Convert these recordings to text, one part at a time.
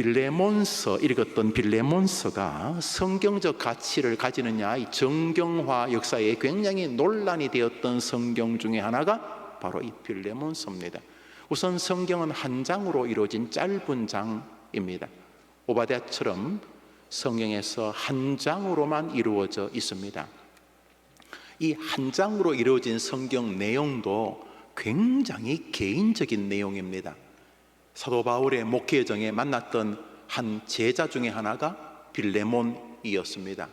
빌레몬서 읽었던 빌레몬서가 성경적 가치를 가지느냐, 이 정경화 역사에 굉장히 논란이 되었던 성경 중에 하나가 바로 이 빌레몬서입니다. 우선 성경은 한 장으로 이루어진 짧은 장입니다. 오바댜처럼 성경에서 한 장으로만 이루어져 있습니다. 이 한 장으로 이루어진 성경 내용도 굉장히 개인적인 내용입니다. 사도 바울의 목회 여정에 만났던 한 제자 중에 하나가 빌레몬이었습니다.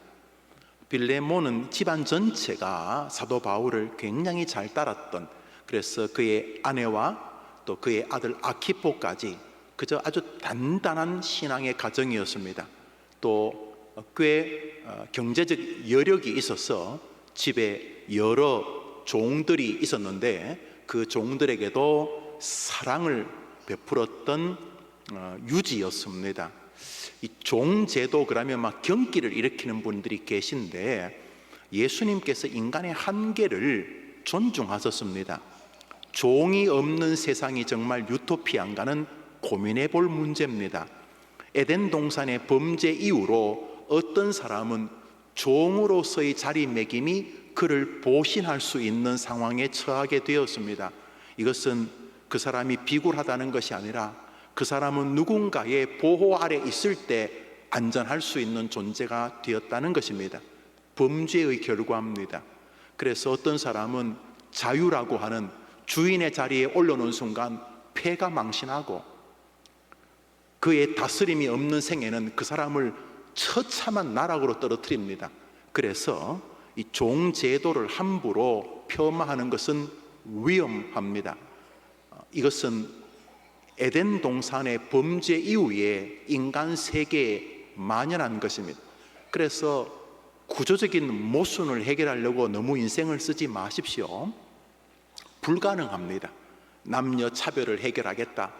빌레몬은 집안 전체가 사도 바울을 굉장히 잘 따랐던, 그래서 그의 아내와 또 그의 아들 아키포까지 그저 아주 단단한 신앙의 가정이었습니다. 또 꽤 경제적 여력이 있어서 집에 여러 종들이 있었는데 그 종들에게도 사랑을 베풀었던 유지였습니다. 이 종제도 그러면 막 경기를 일으키는 분들이 계신데 예수님께서 인간의 한계를 존중하셨습니다. 종이 없는 세상이 정말 유토피아인가는 고민해 볼 문제입니다. 에덴 동산의 범죄 이후로 어떤 사람은 종으로서의 자리매김이 그를 보신할 수 있는 상황에 처하게 되었습니다. 이것은 그 사람이 비굴하다는 것이 아니라 그 사람은 누군가의 보호 아래 있을 때 안전할 수 있는 존재가 되었다는 것입니다. 범죄의 결과입니다. 그래서 어떤 사람은 자유라고 하는 주인의 자리에 올려놓은 순간 폐가 망신하고 그의 다스림이 없는 생애는 그 사람을 처참한 나락으로 떨어뜨립니다. 그래서 이 종제도를 함부로 폄하하는 것은 위험합니다. 이것은 에덴 동산의 범죄 이후에 인간 세계에 만연한 것입니다. 그래서 구조적인 모순을 해결하려고 너무 인생을 쓰지 마십시오. 불가능합니다. 남녀 차별을 해결하겠다,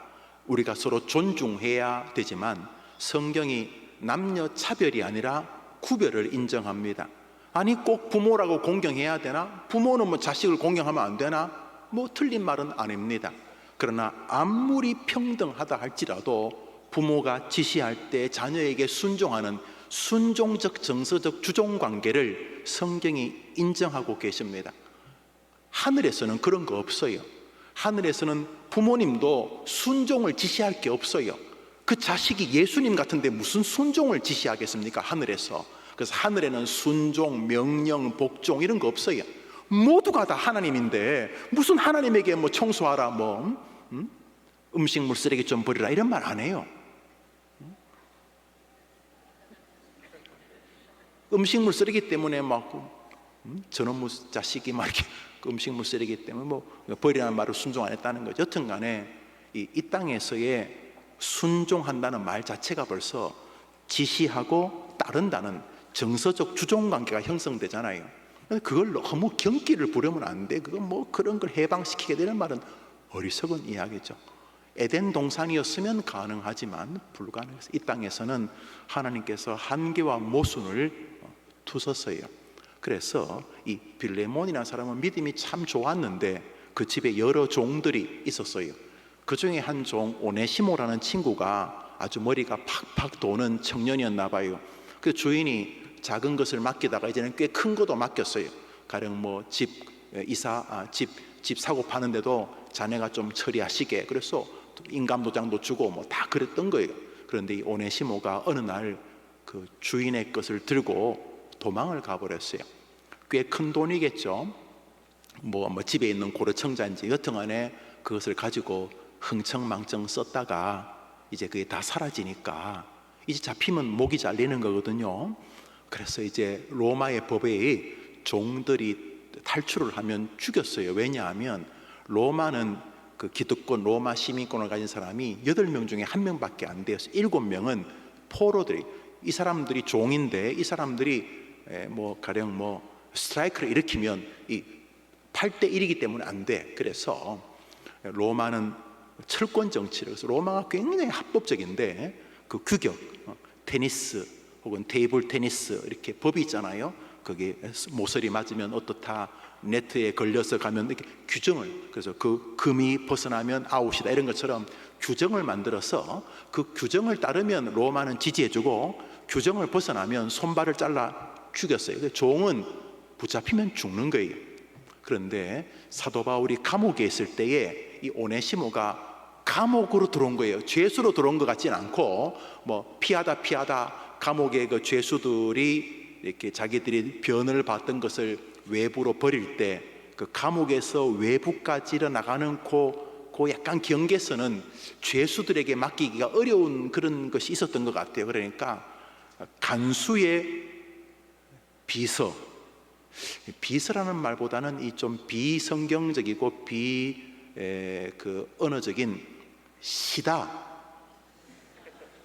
우리가 서로 존중해야 되지만 성경이 남녀 차별이 아니라 구별을 인정합니다. 아니 꼭 부모라고 공경해야 되나? 부모는 뭐 자식을 공경하면 안 되나? 뭐 틀린 말은 아닙니다. 그러나 아무리 평등하다 할지라도 부모가 지시할 때 자녀에게 순종하는 순종적 정서적 주종관계를 성경이 인정하고 계십니다. 하늘에서는 그런 거 없어요. 하늘에서는 부모님도 순종을 지시할 게 없어요. 그 자식이 예수님 같은데 무슨 순종을 지시하겠습니까? 하늘에서. 그래서 하늘에는 순종, 명령, 복종 이런 거 없어요. 모두가 다 하나님인데 무슨 하나님에게 뭐 청소하라, 음식물 쓰레기 좀 버리라 이런 말 안 해요. 음식물 쓰레기 때문에 저놈의 자식이 막 이렇게 음식물 쓰레기 때문에 버리라는 말을 순종 안 했다는 거죠. 여튼 간에 이 땅에서의 순종한다는 말 자체가 벌써 지시하고 따른다는 정서적 주종관계가 형성되잖아요. 그걸 너무 경기를 부르면 안 돼. 그건 그런 걸 해방시키게 되는 말은 어리석은 이야기죠. 에덴 동산이었으면 가능하지만 불가능해서 이 땅에서는 하나님께서 한계와 모순을 두셨어요. 그래서 이 빌레몬이라는 사람은 믿음이 참 좋았는데 그 집에 여러 종들이 있었어요. 그 중에 한 종 오네시모라는 친구가 아주 머리가 팍팍 도는 청년이었나 봐요. 그 주인이 작은 것을 맡기다가 이제는 꽤 큰 것도 맡겼어요. 가령 집 사고 파는데도 자네가 좀 처리하시게, 그래서 인감도장도 주고 다 그랬던 거예요. 그런데 이 오네시모가 어느 날 그 주인의 것을 들고 도망을 가버렸어요. 꽤 큰 돈이겠죠. 집에 있는 고려청자인지 여튼간에 그것을 가지고 흥청망청 썼다가 이제 그게 다 사라지니까 이제 잡히면 목이 잘리는 거거든요. 그래서 이제 로마의 법에 종들이 탈출을 하면 죽였어요. 왜냐하면 로마는 그 기득권, 로마 시민권을 가진 사람이 8명 중에 1명밖에 안 돼서 7명은 포로들이, 이 사람들이 종인데 이 사람들이 가령 스트라이크를 일으키면 이 8대1이기 때문에 안 돼. 그래서 로마는 철권 정치를, 그래서 로마가 굉장히 합법적인데 그 규격, 테니스 혹은 테이블 테니스 이렇게 법이 있잖아요. 거기 모서리 맞으면 어떻다, 네트에 걸려서 가면 이렇게 규정을, 그래서 그 금이 벗어나면 아웃이다 이런 것처럼 규정을 만들어서 그 규정을 따르면 로마는 지지해주고 규정을 벗어나면 손발을 잘라 죽였어요. 종은 붙잡히면 죽는 거예요. 그런데 사도 바울이 감옥에 있을 때에 이 오네시모가 감옥으로 들어온 거예요. 죄수로 들어온 것 같지는 않고 뭐 피하다 감옥의 그 죄수들이 이렇게 자기들이 변을 받던 것을 외부로 버릴 때 그 감옥에서 외부까지 나가는 그 약간 경계선은 죄수들에게 맡기기가 어려운 그런 것이 있었던 것 같아요. 그러니까 간수의 비서라는 말보다는 이 좀 비성경적이고 언어적인 시다.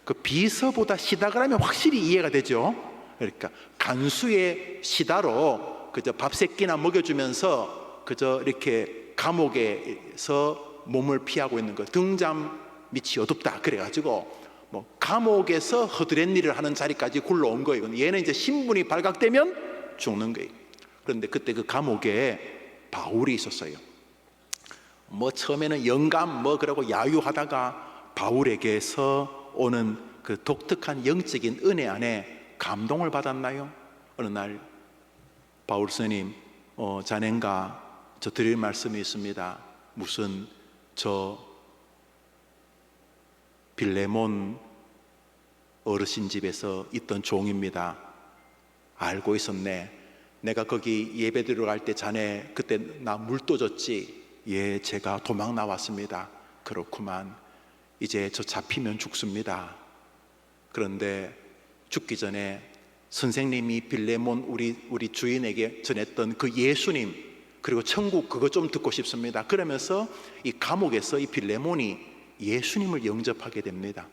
그 비서보다 시다가 하면 확실히 이해가 되죠. 그러니까 간수의 시다로 그저 밥 세 끼나 먹여주면서 그저 이렇게 감옥에서 몸을 피하고 있는 거, 등잔 밑이 어둡다 그래가지고 뭐 감옥에서 허드렛 일을 하는 자리까지 굴러온 거예요. 얘는 이제 신분이 발각되면 죽는 거예요. 그런데 그때 그 감옥에 바울이 있었어요. 뭐 처음에는 영감 그러고 야유하다가 바울에게서 오는 그 독특한 영적인 은혜 안에 감동을 받았나요? 어느 날 바울 스님, 자넨가 저 드릴 말씀이 있습니다. 무슨 저 빌레몬 어르신 집에서 있던 종입니다. 알고 있었네. 내가 거기 예배 드리러 갈 때 자네 그때 나 물 떠줬지? 예, 제가 도망 나왔습니다. 그렇구만. 이제 저 잡히면 죽습니다. 그런데 죽기 전에 선생님이 빌레몬 우리 주인에게 전했던 그 예수님 그리고 천국 그거 좀 듣고 싶습니다. 그러면서 이 감옥에서 이 빌레몬이 예수님을 영접하게 됩니다.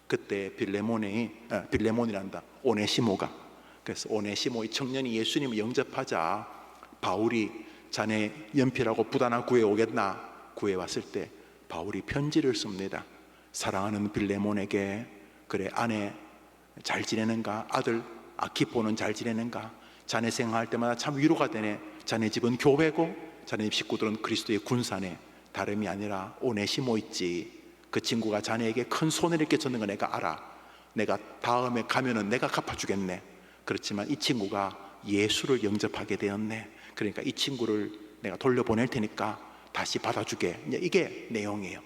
그때 빌레몬이란다. 오네시모가. 그래서 오네시모 이 청년이 예수님을 영접하자 바울이 자네 연필하고 붓 하나 구해오겠나? 구해왔을 때 바울이 편지를 씁니다. 사랑하는 빌레몬에게, 그래 아내 잘 지내는가? 아들 아키포는 잘 지내는가? 자네 생각할 때마다 참 위로가 되네. 자네 집은 교회고 자네 집 식구들은 그리스도의 군사네. 다름이 아니라 오네시모 있지. 그 친구가 자네에게 큰 손해를 끼쳤는 거 내가 알아. 내가 다음에 가면은 내가 갚아주겠네. 그렇지만 이 친구가 예수를 영접하게 되었네. 그러니까 이 친구를 내가 돌려보낼 테니까 다시 받아주게. 이게 내용이에요.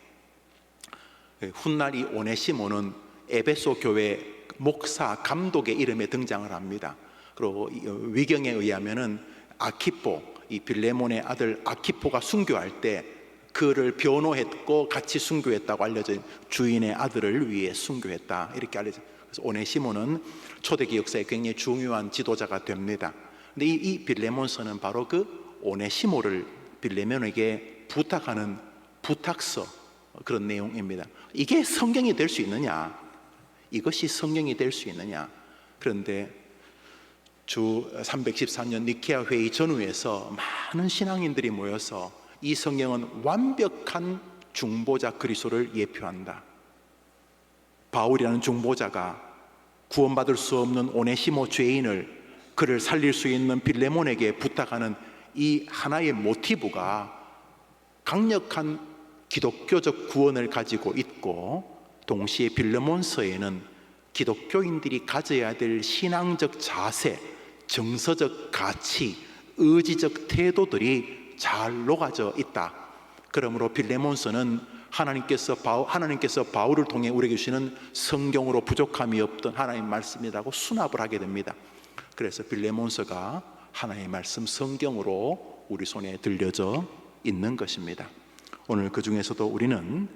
훗날 이 오네시모는 에베소 교회 목사 감독의 이름에 등장을 합니다. 그리고 위경에 의하면은 아키포, 이 빌레몬의 아들 아키포가 순교할 때 그를 변호했고 같이 순교했다고 알려진 주인의 아들을 위해 순교했다 이렇게 알려져. 그래서 오네시모는 초대기 역사에 굉장히 중요한 지도자가 됩니다. 근데 이 빌레몬서는 바로 그 오네시모를 빌레몬에게 부탁하는 부탁서 그런 내용입니다. 이게 성경이 될 수 있느냐? 이것이 성경이 될 수 있느냐? 그런데 주 314년 니케아 회의 전후에서 많은 신앙인들이 모여서 이 성경은 완벽한 중보자 그리스도를 예표한다. 바울이라는 중보자가 구원받을 수 없는 오네시모 죄인을 그를 살릴 수 있는 빌레몬에게 부탁하는 이 하나의 모티브가 강력한 기독교적 구원을 가지고 있고, 동시에 빌레몬서에는 기독교인들이 가져야 될 신앙적 자세, 정서적 가치, 의지적 태도들이 잘 녹아져 있다. 그러므로 빌레몬서는 하나님께서 바울을 통해 우리에게 주시는 성경으로 부족함이 없던 하나님의 말씀이라고 수납을 하게 됩니다. 그래서 빌레몬서가 하나님의 말씀 성경으로 우리 손에 들려져 있는 것입니다. 오늘 그 중에서도 우리는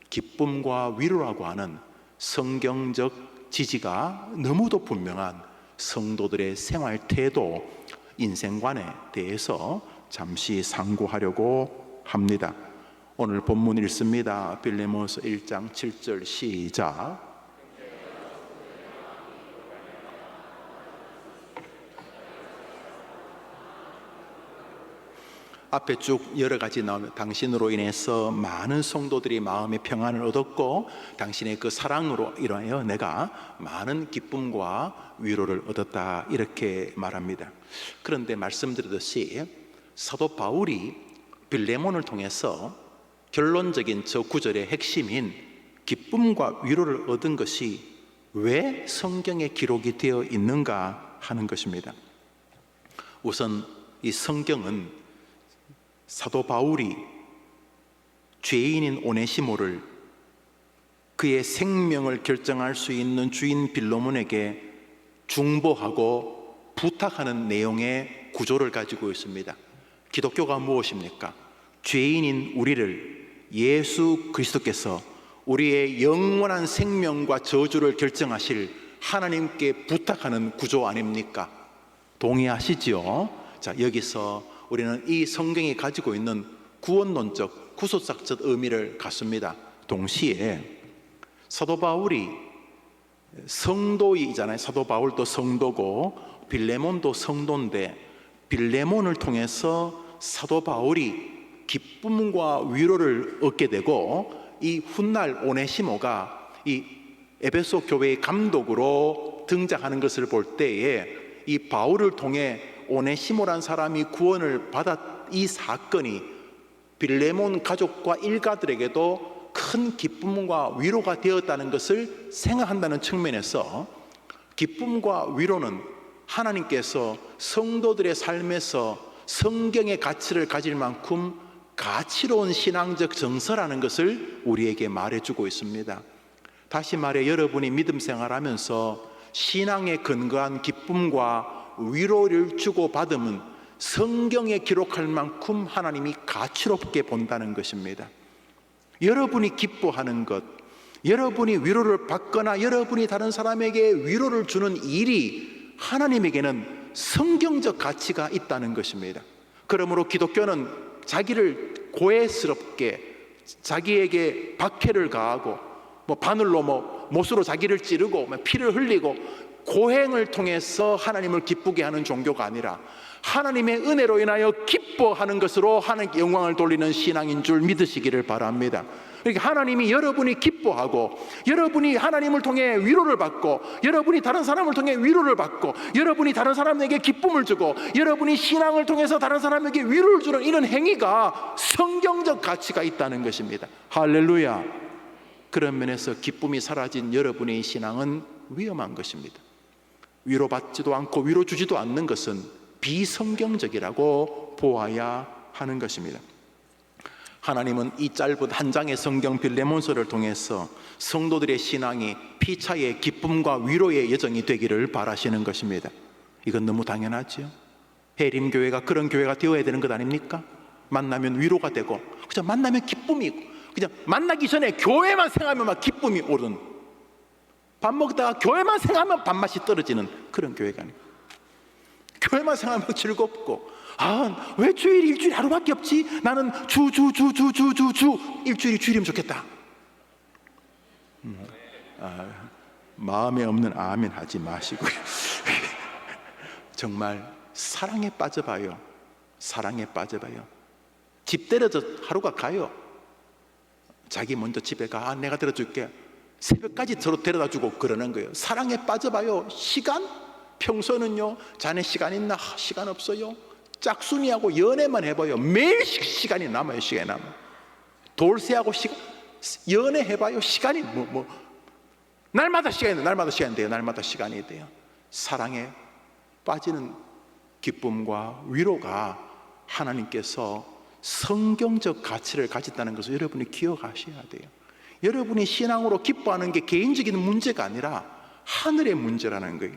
기쁨과 위로라고 하는 성경적 지지가 너무도 분명한 성도들의 생활 태도, 인생관에 대해서 잠시 상고하려고 합니다. 오늘 본문 읽습니다. 빌레몬서 1장 7절 시작. 앞에 쭉 여러 가지 나오면 당신으로 인해서 많은 성도들이 마음의 평안을 얻었고 당신의 그 사랑으로 인하여 내가 많은 기쁨과 위로를 얻었다 이렇게 말합니다. 그런데 말씀드렸듯이 사도 바울이 빌레몬을 통해서 결론적인 저 구절의 핵심인 기쁨과 위로를 얻은 것이 왜 성경에 기록이 되어 있는가 하는 것입니다. 우선 이 성경은 사도 바울이 죄인인 오네시모를 그의 생명을 결정할 수 있는 주인 빌레몬에게 중보하고 부탁하는 내용의 구조를 가지고 있습니다. 기독교가 무엇입니까? 죄인인 우리를 예수 그리스도께서 우리의 영원한 생명과 저주를 결정하실 하나님께 부탁하는 구조 아닙니까? 동의하시지요? 자, 여기서 우리는 이 성경이 가지고 있는 구원론적, 구속사적 의미를 갖습니다. 동시에 사도 바울이 성도이잖아요. 사도 바울도 성도고 빌레몬도 성도인데, 빌레몬을 통해서 사도 바울이 기쁨과 위로를 얻게 되고, 이 훗날 오네시모가 이 에베소 교회의 감독으로 등장하는 것을 볼 때에 이 바울을 통해 오네시모란 사람이 구원을 받았, 이 사건이 빌레몬 가족과 일가들에게도 큰 기쁨과 위로가 되었다는 것을 생각한다는 측면에서, 기쁨과 위로는 하나님께서 성도들의 삶에서 성경의 가치를 가질 만큼 가치로운 신앙적 정서라는 것을 우리에게 말해주고 있습니다. 다시 말해, 여러분이 믿음 생활하면서 신앙에 근거한 기쁨과 위로를 주고받으면 성경에 기록할 만큼 하나님이 가치롭게 본다는 것입니다. 여러분이 기뻐하는 것, 여러분이 위로를 받거나 여러분이 다른 사람에게 위로를 주는 일이 하나님에게는 성경적 가치가 있다는 것입니다. 그러므로 기독교는 자기를 고해스럽게 자기에게 박해를 가하고 바늘로 못으로 자기를 찌르고 피를 흘리고 고행을 통해서 하나님을 기쁘게 하는 종교가 아니라 하나님의 은혜로 인하여 기뻐하는 것으로 하나님께 영광을 돌리는 신앙인 줄 믿으시기를 바랍니다. 그러니까 하나님이 여러분이 기뻐하고, 여러분이 하나님을 통해 위로를 받고, 여러분이 다른 사람을 통해 위로를 받고, 여러분이 다른 사람에게 기쁨을 주고, 여러분이 신앙을 통해서 다른 사람에게 위로를 주는 이런 행위가 성경적 가치가 있다는 것입니다. 할렐루야. 그런 면에서 기쁨이 사라진 여러분의 신앙은 위험한 것입니다. 위로받지도 않고 위로 주지도 않는 것은 비성경적이라고 보아야 하는 것입니다. 하나님은 이 짧은 한 장의 성경 빌레몬서를 통해서 성도들의 신앙이 피차의 기쁨과 위로의 여정이 되기를 바라시는 것입니다. 이건 너무 당연하죠. 해림교회가 그런 교회가 되어야 되는 것 아닙니까? 만나면 위로가 되고, 그냥 만나면 기쁨이 있고, 그냥 만나기 전에 교회만 생각하면 막 기쁨이 오른, 밥 먹다가 교회만 생각하면 밥맛이 떨어지는 그런 교회가 아니에요. 교회만 생각하면 즐겁고, 왜 주일이 일주일에 하루밖에 없지? 나는 주 일주일이 주일이면 좋겠다. 마음에 없는 아멘 하지 마시고요. 정말 사랑에 빠져봐요. 사랑에 빠져봐요. 집 데려서 하루가 가요. 자기 먼저 집에 가. 내가 데려줄게. 새벽까지 서로 데려다주고 그러는 거예요. 사랑에 빠져봐요. 시간? 평소는요, 자네 시간 있나? 시간 없어요. 짝순이하고 연애만 해봐요. 매일 시간이 남아요. 시간이 남아요. 돌쇠하고 연애해봐요. 시간이 날마다 시간이 돼요. 날마다 시간이 돼요. 날마다 시간이 돼요. 사랑에 빠지는 기쁨과 위로가 하나님께서 성경적 가치를 가졌다는 것을 여러분이 기억하셔야 돼요. 여러분이 신앙으로 기뻐하는 게 개인적인 문제가 아니라 하늘의 문제라는 거예요.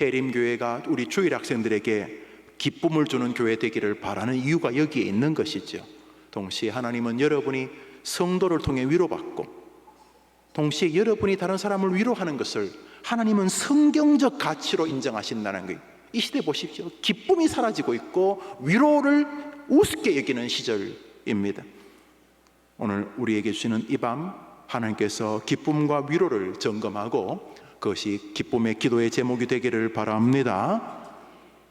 해림교회가 우리 주일 학생들에게 기쁨을 주는 교회 되기를 바라는 이유가 여기에 있는 것이죠. 동시에 하나님은 여러분이 성도를 통해 위로받고, 동시에 여러분이 다른 사람을 위로하는 것을 하나님은 성경적 가치로 인정하신다는 거예요. 이 시대 보십시오. 기쁨이 사라지고 있고 위로를 우습게 여기는 시절입니다. 오늘 우리에게 주시는 이 밤, 하나님께서 기쁨과 위로를 점검하고 그것이 기쁨의 기도의 제목이 되기를 바랍니다.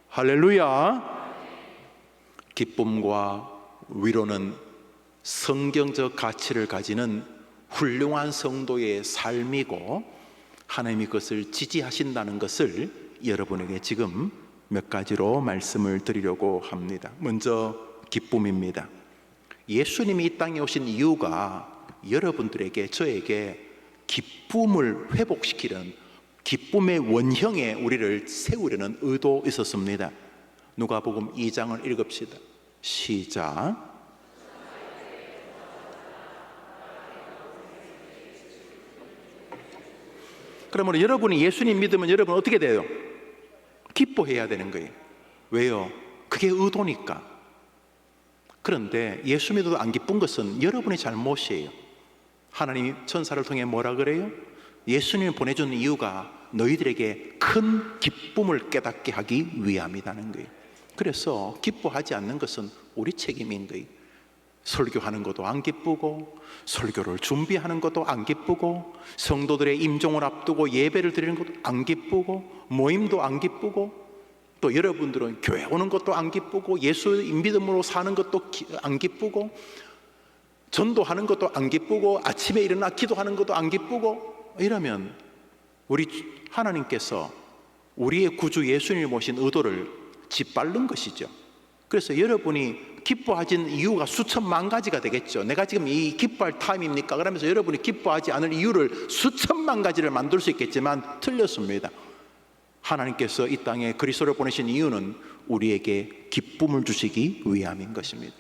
할렐루야. 기쁨과 위로는 성경적 가치를 가지는 훌륭한 성도의 삶이고, 하나님이 그것을 지지하신다는 것을 여러분에게 지금 몇 가지로 말씀을 드리려고 합니다. 먼저 기쁨입니다. 예수님이 이 땅에 오신 이유가 여러분들에게, 저에게 기쁨을 회복시키려는, 기쁨의 원형에 우리를 세우려는 의도 있었습니다. 누가복음 2장을 읽읍시다. 시작. 그러면 여러분이 예수님 믿으면 여러분 어떻게 돼요? 기뻐해야 되는 거예요. 왜요? 그게 의도니까. 그런데 예수 믿어도 안 기쁜 것은 여러분의 잘못이에요. 하나님이 천사를 통해 뭐라 그래요? 예수님을 보내준 이유가 너희들에게 큰 기쁨을 깨닫게 하기 위함이라는 거예요. 그래서 기뻐하지 않는 것은 우리 책임인 거예요. 설교하는 것도 안 기쁘고, 설교를 준비하는 것도 안 기쁘고, 성도들의 임종을 앞두고 예배를 드리는 것도 안 기쁘고, 모임도 안 기쁘고, 또 여러분들은 교회 오는 것도 안 기쁘고, 예수 믿음으로 사는 것도 안 기쁘고, 전도하는 것도 안 기쁘고, 아침에 일어나 기도하는 것도 안 기쁘고, 이러면 우리 하나님께서 우리의 구주 예수님을 모신 의도를 짓밟는 것이죠. 그래서 여러분이 기뻐하진 이유가 수천만 가지가 되겠죠. 내가 지금 이 기뻐할 타임입니까? 그러면서 여러분이 기뻐하지 않을 이유를 수천만 가지를 만들 수 있겠지만 틀렸습니다. 하나님께서 이 땅에 그리스도를 보내신 이유는 우리에게 기쁨을 주시기 위함인 것입니다.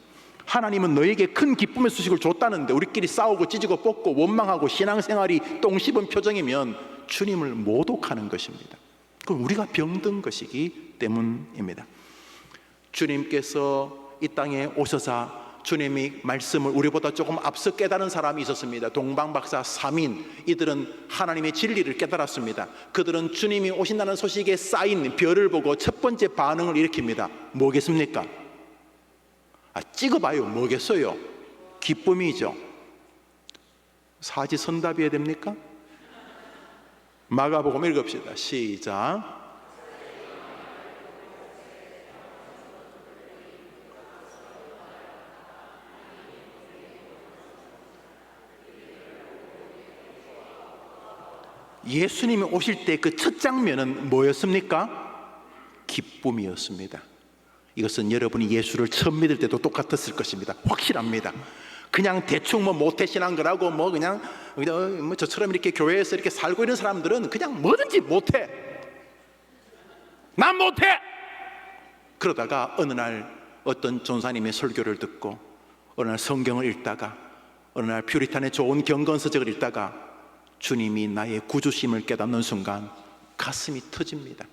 하나님은 너에게 큰 기쁨의 소식을 줬다는데 우리끼리 싸우고 찢고 뽑고 원망하고 신앙생활이 똥 씹은 표정이면 주님을 모독하는 것입니다. 그럼 우리가 병든 것이기 때문입니다. 주님께서 이 땅에 오셔서 주님이 말씀을 우리보다 조금 앞서 깨달은 사람이 있었습니다. 동방박사 3인, 이들은 하나님의 진리를 깨달았습니다. 그들은 주님이 오신다는 소식에 쌓인 별을 보고 첫 번째 반응을 일으킵니다. 뭐겠습니까? 찍어봐요. 뭐겠어요? 기쁨이죠. 사지선답이어야 됩니까? 마가복음 읽읍시다. 시작. 예수님이 오실 때 그 첫 장면은 뭐였습니까? 기쁨이었습니다. 이것은 여러분이 예수를 처음 믿을 때도 똑같았을 것입니다. 확실합니다. 그냥 대충 모태신앙 거라고 그냥 저처럼 이렇게 교회에서 이렇게 살고 있는 사람들은 그냥 뭐든지 못해. 난 못해. 그러다가 어느 날 어떤 전사님의 설교를 듣고, 어느 날 성경을 읽다가, 어느 날 퓨리탄의 좋은 경건서적을 읽다가 주님이 나의 구주심을 깨닫는 순간 가슴이 터집니다.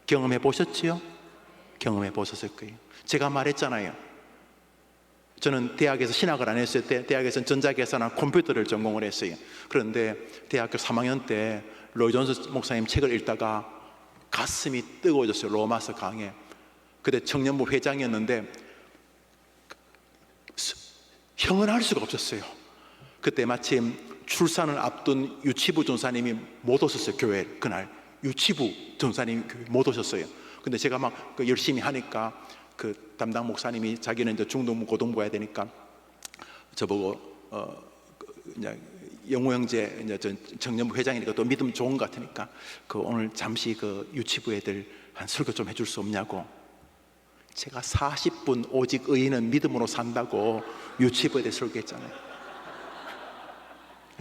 경험해 보셨지요? 경험해 보셨을 거예요. 제가 말했잖아요. 저는 대학에서 신학을 안 했어요. 대학에서는 전자계산이나 컴퓨터를 전공을 했어요. 그런데 대학교 3학년 때 로이 존스 목사님 책을 읽다가 가슴이 뜨거워졌어요. 로마서 강해. 그때 청년부 회장이었는데 형언할 수가 없었어요. 그때 마침 출산을 앞둔 유치부 전사님이 못 오셨어요. 교회 그날 유치부 전사님이 못 오셨어요. 근데 제가 막 열심히 하니까 그 담당 목사님이 자기는 이제 중등부 고등부 해야 되니까 저보고 이제 영호 형제 이제 청년부 회장이니까 또 믿음 좋은 것 같으니까 그 오늘 잠시 그 유치부 애들 한 설교 좀 해줄 수 없냐고. 제가 40분 오직 의인은 믿음으로 산다고 유치부 애들 설교했잖아요.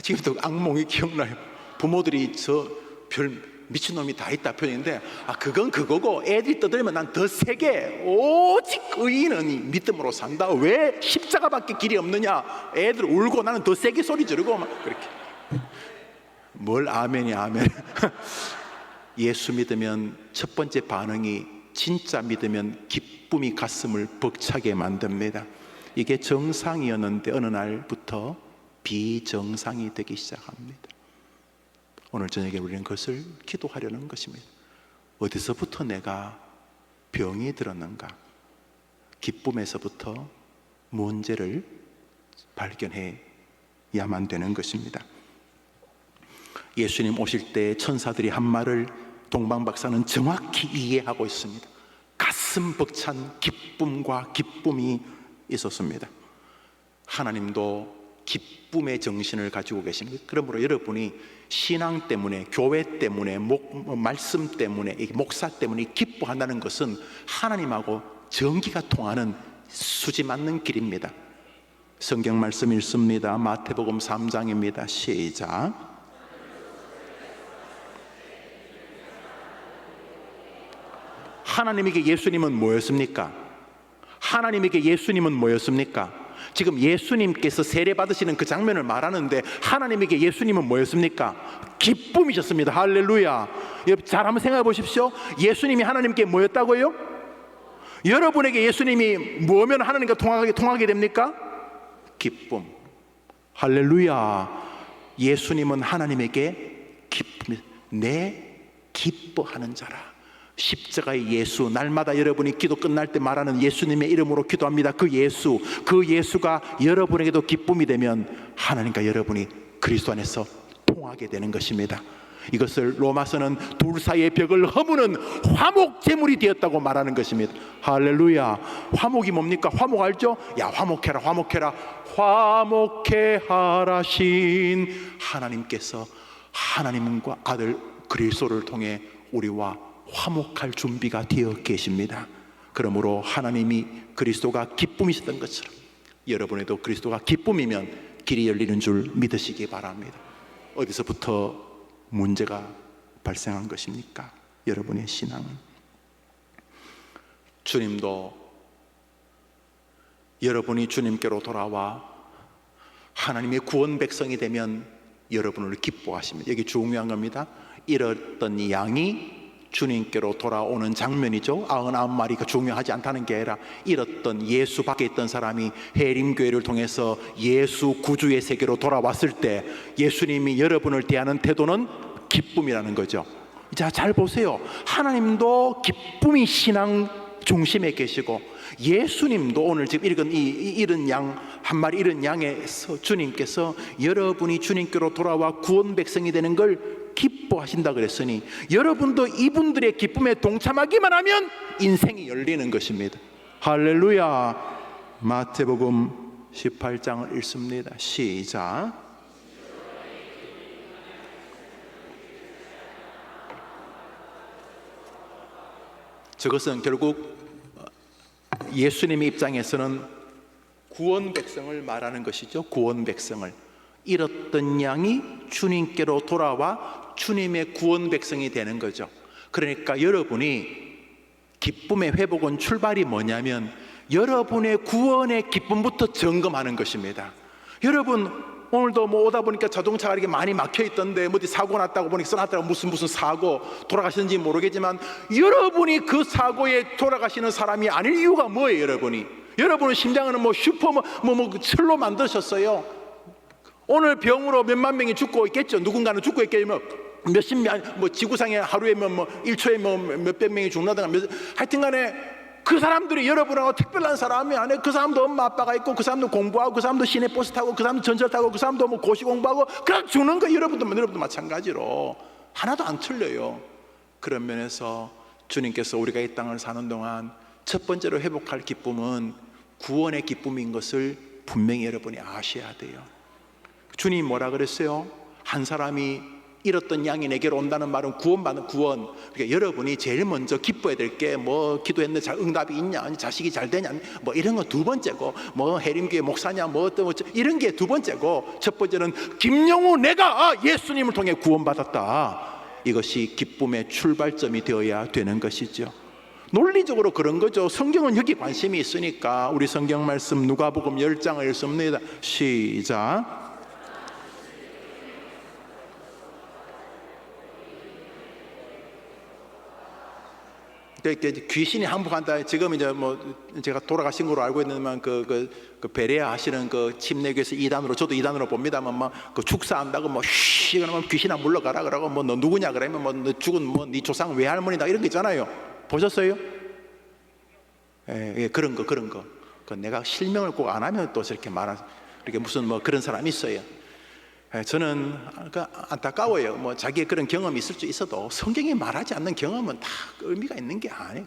지금도 악몽이 기억나요. 부모들이 저 별 미친놈이 다 있다 표현인데 그건 그거고 애들이 떠들면 난 더 세게 오직 의인은 믿음으로 산다. 왜 십자가밖에 길이 없느냐. 애들 울고 나는 더 세게 소리 지르고 막 그렇게. 뭘 아멘이 아멘. 예수 믿으면 첫 번째 반응이 진짜 믿으면 기쁨이 가슴을 벅차게 만듭니다. 이게 정상이었는데 어느 날부터 비정상이 되기 시작합니다. 오늘 저녁에 우리는 그것을 기도하려는 것입니다. 어디서부터 내가 병이 들었는가? 기쁨에서부터 문제를 발견해야만 되는 것입니다. 예수님 오실 때 천사들이 한 말을 동방박사는 정확히 이해하고 있습니다. 가슴 벅찬 기쁨과 기쁨이 있었습니다. 하나님도 기쁨의 정신을 가지고 계십니다. 그러므로 여러분이 신앙 때문에, 교회 때문에, 말씀 때문에, 목사 때문에 기뻐한다는 것은 하나님하고 전기가 통하는 수지 맞는 길입니다. 성경 말씀 읽습니다. 마태복음 3장입니다. 시작. 하나님에게 예수님은 뭐였습니까? 하나님에게 예수님은 뭐였습니까? 지금 예수님께서 세례 받으시는 그 장면을 말하는데 하나님에게 예수님은 뭐였습니까? 기쁨이셨습니다. 할렐루야. 잘 한번 생각해 보십시오. 예수님이 하나님께 뭐였다고요? 여러분에게 예수님이 뭐면 하나님과 통하게 됩니까? 기쁨. 할렐루야. 예수님은 하나님에게 기쁨, 내 기뻐하는 자라. 십자가의 예수, 날마다 여러분이 기도 끝날 때 말하는 예수님의 이름으로 기도합니다. 그 예수가 여러분에게도 기쁨이 되면 하나님과 여러분이 그리스도 안에서 통하게 되는 것입니다. 이것을 로마서는 둘 사이의 벽을 허무는 화목 제물이 되었다고 말하는 것입니다. 할렐루야. 화목이 뭡니까? 화목 알죠? 야, 화목해라, 화목해라. 화목해 하라신 하나님께서 하나님과 아들 그리스도를 통해 우리와 화목할 준비가 되어 계십니다. 그러므로 하나님이 그리스도가 기쁨이셨던 것처럼 여러분에도 그리스도가 기쁨이면 길이 열리는 줄 믿으시기 바랍니다. 어디서부터 문제가 발생한 것입니까? 여러분의 신앙은. 주님도 여러분이 주님께로 돌아와 하나님의 구원 백성이 되면 여러분을 기뻐하십니다. 여기 중요한 겁니다. 잃었던 양이 주님께로 돌아오는 장면이죠. 99마리가 중요하지 않다는 게 아니라 잃었던 예수 밖에 있던 사람이 해림교회를 통해서 예수 구주의 세계로 돌아왔을 때 예수님이 여러분을 대하는 태도는 기쁨이라는 거죠. 자, 잘 보세요. 하나님도 기쁨이 신앙 중심에 계시고 예수님도 오늘 지금 읽은 이 잃은 양, 한 마리 잃은 양에서 주님께서 여러분이 주님께로 돌아와 구원 백성이 되는 걸 기뻐하신다 그랬으니 여러분도 이분들의 기쁨에 동참하기만 하면 인생이 열리는 것입니다. 할렐루야. 마태복음 18장을 읽습니다. 시작. 저것은 결국 예수님의 입장에서는 구원 백성을 말하는 것이죠. 구원 백성을. 잃었던 양이 주님께로 돌아와 주님의 구원 백성이 되는 거죠. 그러니까 여러분이 기쁨의 회복은 출발이 뭐냐면 여러분의 구원의 기쁨부터 점검하는 것입니다. 여러분 오늘도 뭐 오다 보니까 자동차가 이렇게 많이 막혀 있던데 어디 사고 났다고 보니까 써놨다고 무슨 사고 돌아가시는지 모르겠지만 여러분이 그 사고에 돌아가시는 사람이 아닐 이유가 뭐예요? 여러분은 심장은 뭐 슈퍼 철로 만드셨어요. 오늘 병으로 몇만 명이 죽고 있겠죠. 누군가는 죽고 있겠지만 지구상에 하루에 뭐 1초에 뭐 몇백 명이 죽는다든가 하여튼간에 그 사람들이 여러분하고 특별한 사람이 아니에요. 그 사람도 엄마 아빠가 있고 그 사람도 공부하고 그 사람도 시내버스 타고 그 사람도 전철 타고 그 사람도 뭐 고시 공부하고 그냥 죽는 거예요. 여러분도 마찬가지로 하나도 안 틀려요. 그런 면에서 주님께서 우리가 이 땅을 사는 동안 첫 번째로 회복할 기쁨은 구원의 기쁨인 것을 분명히 여러분이 아셔야 돼요. 주님이 뭐라 그랬어요? 한 사람이 잃었던 양이 내게로 온다는 말은 구원받는 구원. 그러니까 여러분이 제일 먼저 기뻐해야 될 게 뭐 기도했는데 잘 응답이 있냐, 자식이 잘 되냐, 뭐 이런 건 두 번째고, 뭐 해림교회 목사냐, 뭐 어떤 이런 게 두 번째고, 첫 번째는 김영우 내가 예수님을 통해 구원받았다. 이것이 기쁨의 출발점이 되어야 되는 것이죠. 논리적으로 그런 거죠. 성경은 여기 관심이 있으니까 우리 성경 말씀 누가복음 10장을 읽습니다. 시작. 귀신이 항복한다. 지금 이제 뭐 제가 돌아가신 걸로 알고 있는만 그 베레아 하시는 그 침례교에서 2단으로 저도 2단으로 봅니다만 막 그 축사한다고 뭐 쉬 그러면 귀신아 물러가라 그러고 뭐 너 누구냐 그러면 뭐 너 죽은 뭐 네 조상 외할머니다 이런 거 있잖아요. 보셨어요? 예, 그런 거. 그 내가 실명을 꼭 안 하면 또 저렇게 이렇게 무슨 뭐 그런 사람이 있어요. 저는 안타까워요. 뭐 자기의 그런 경험이 있을 수 있어도 성경이 말하지 않는 경험은 다 의미가 있는 게 아니에요.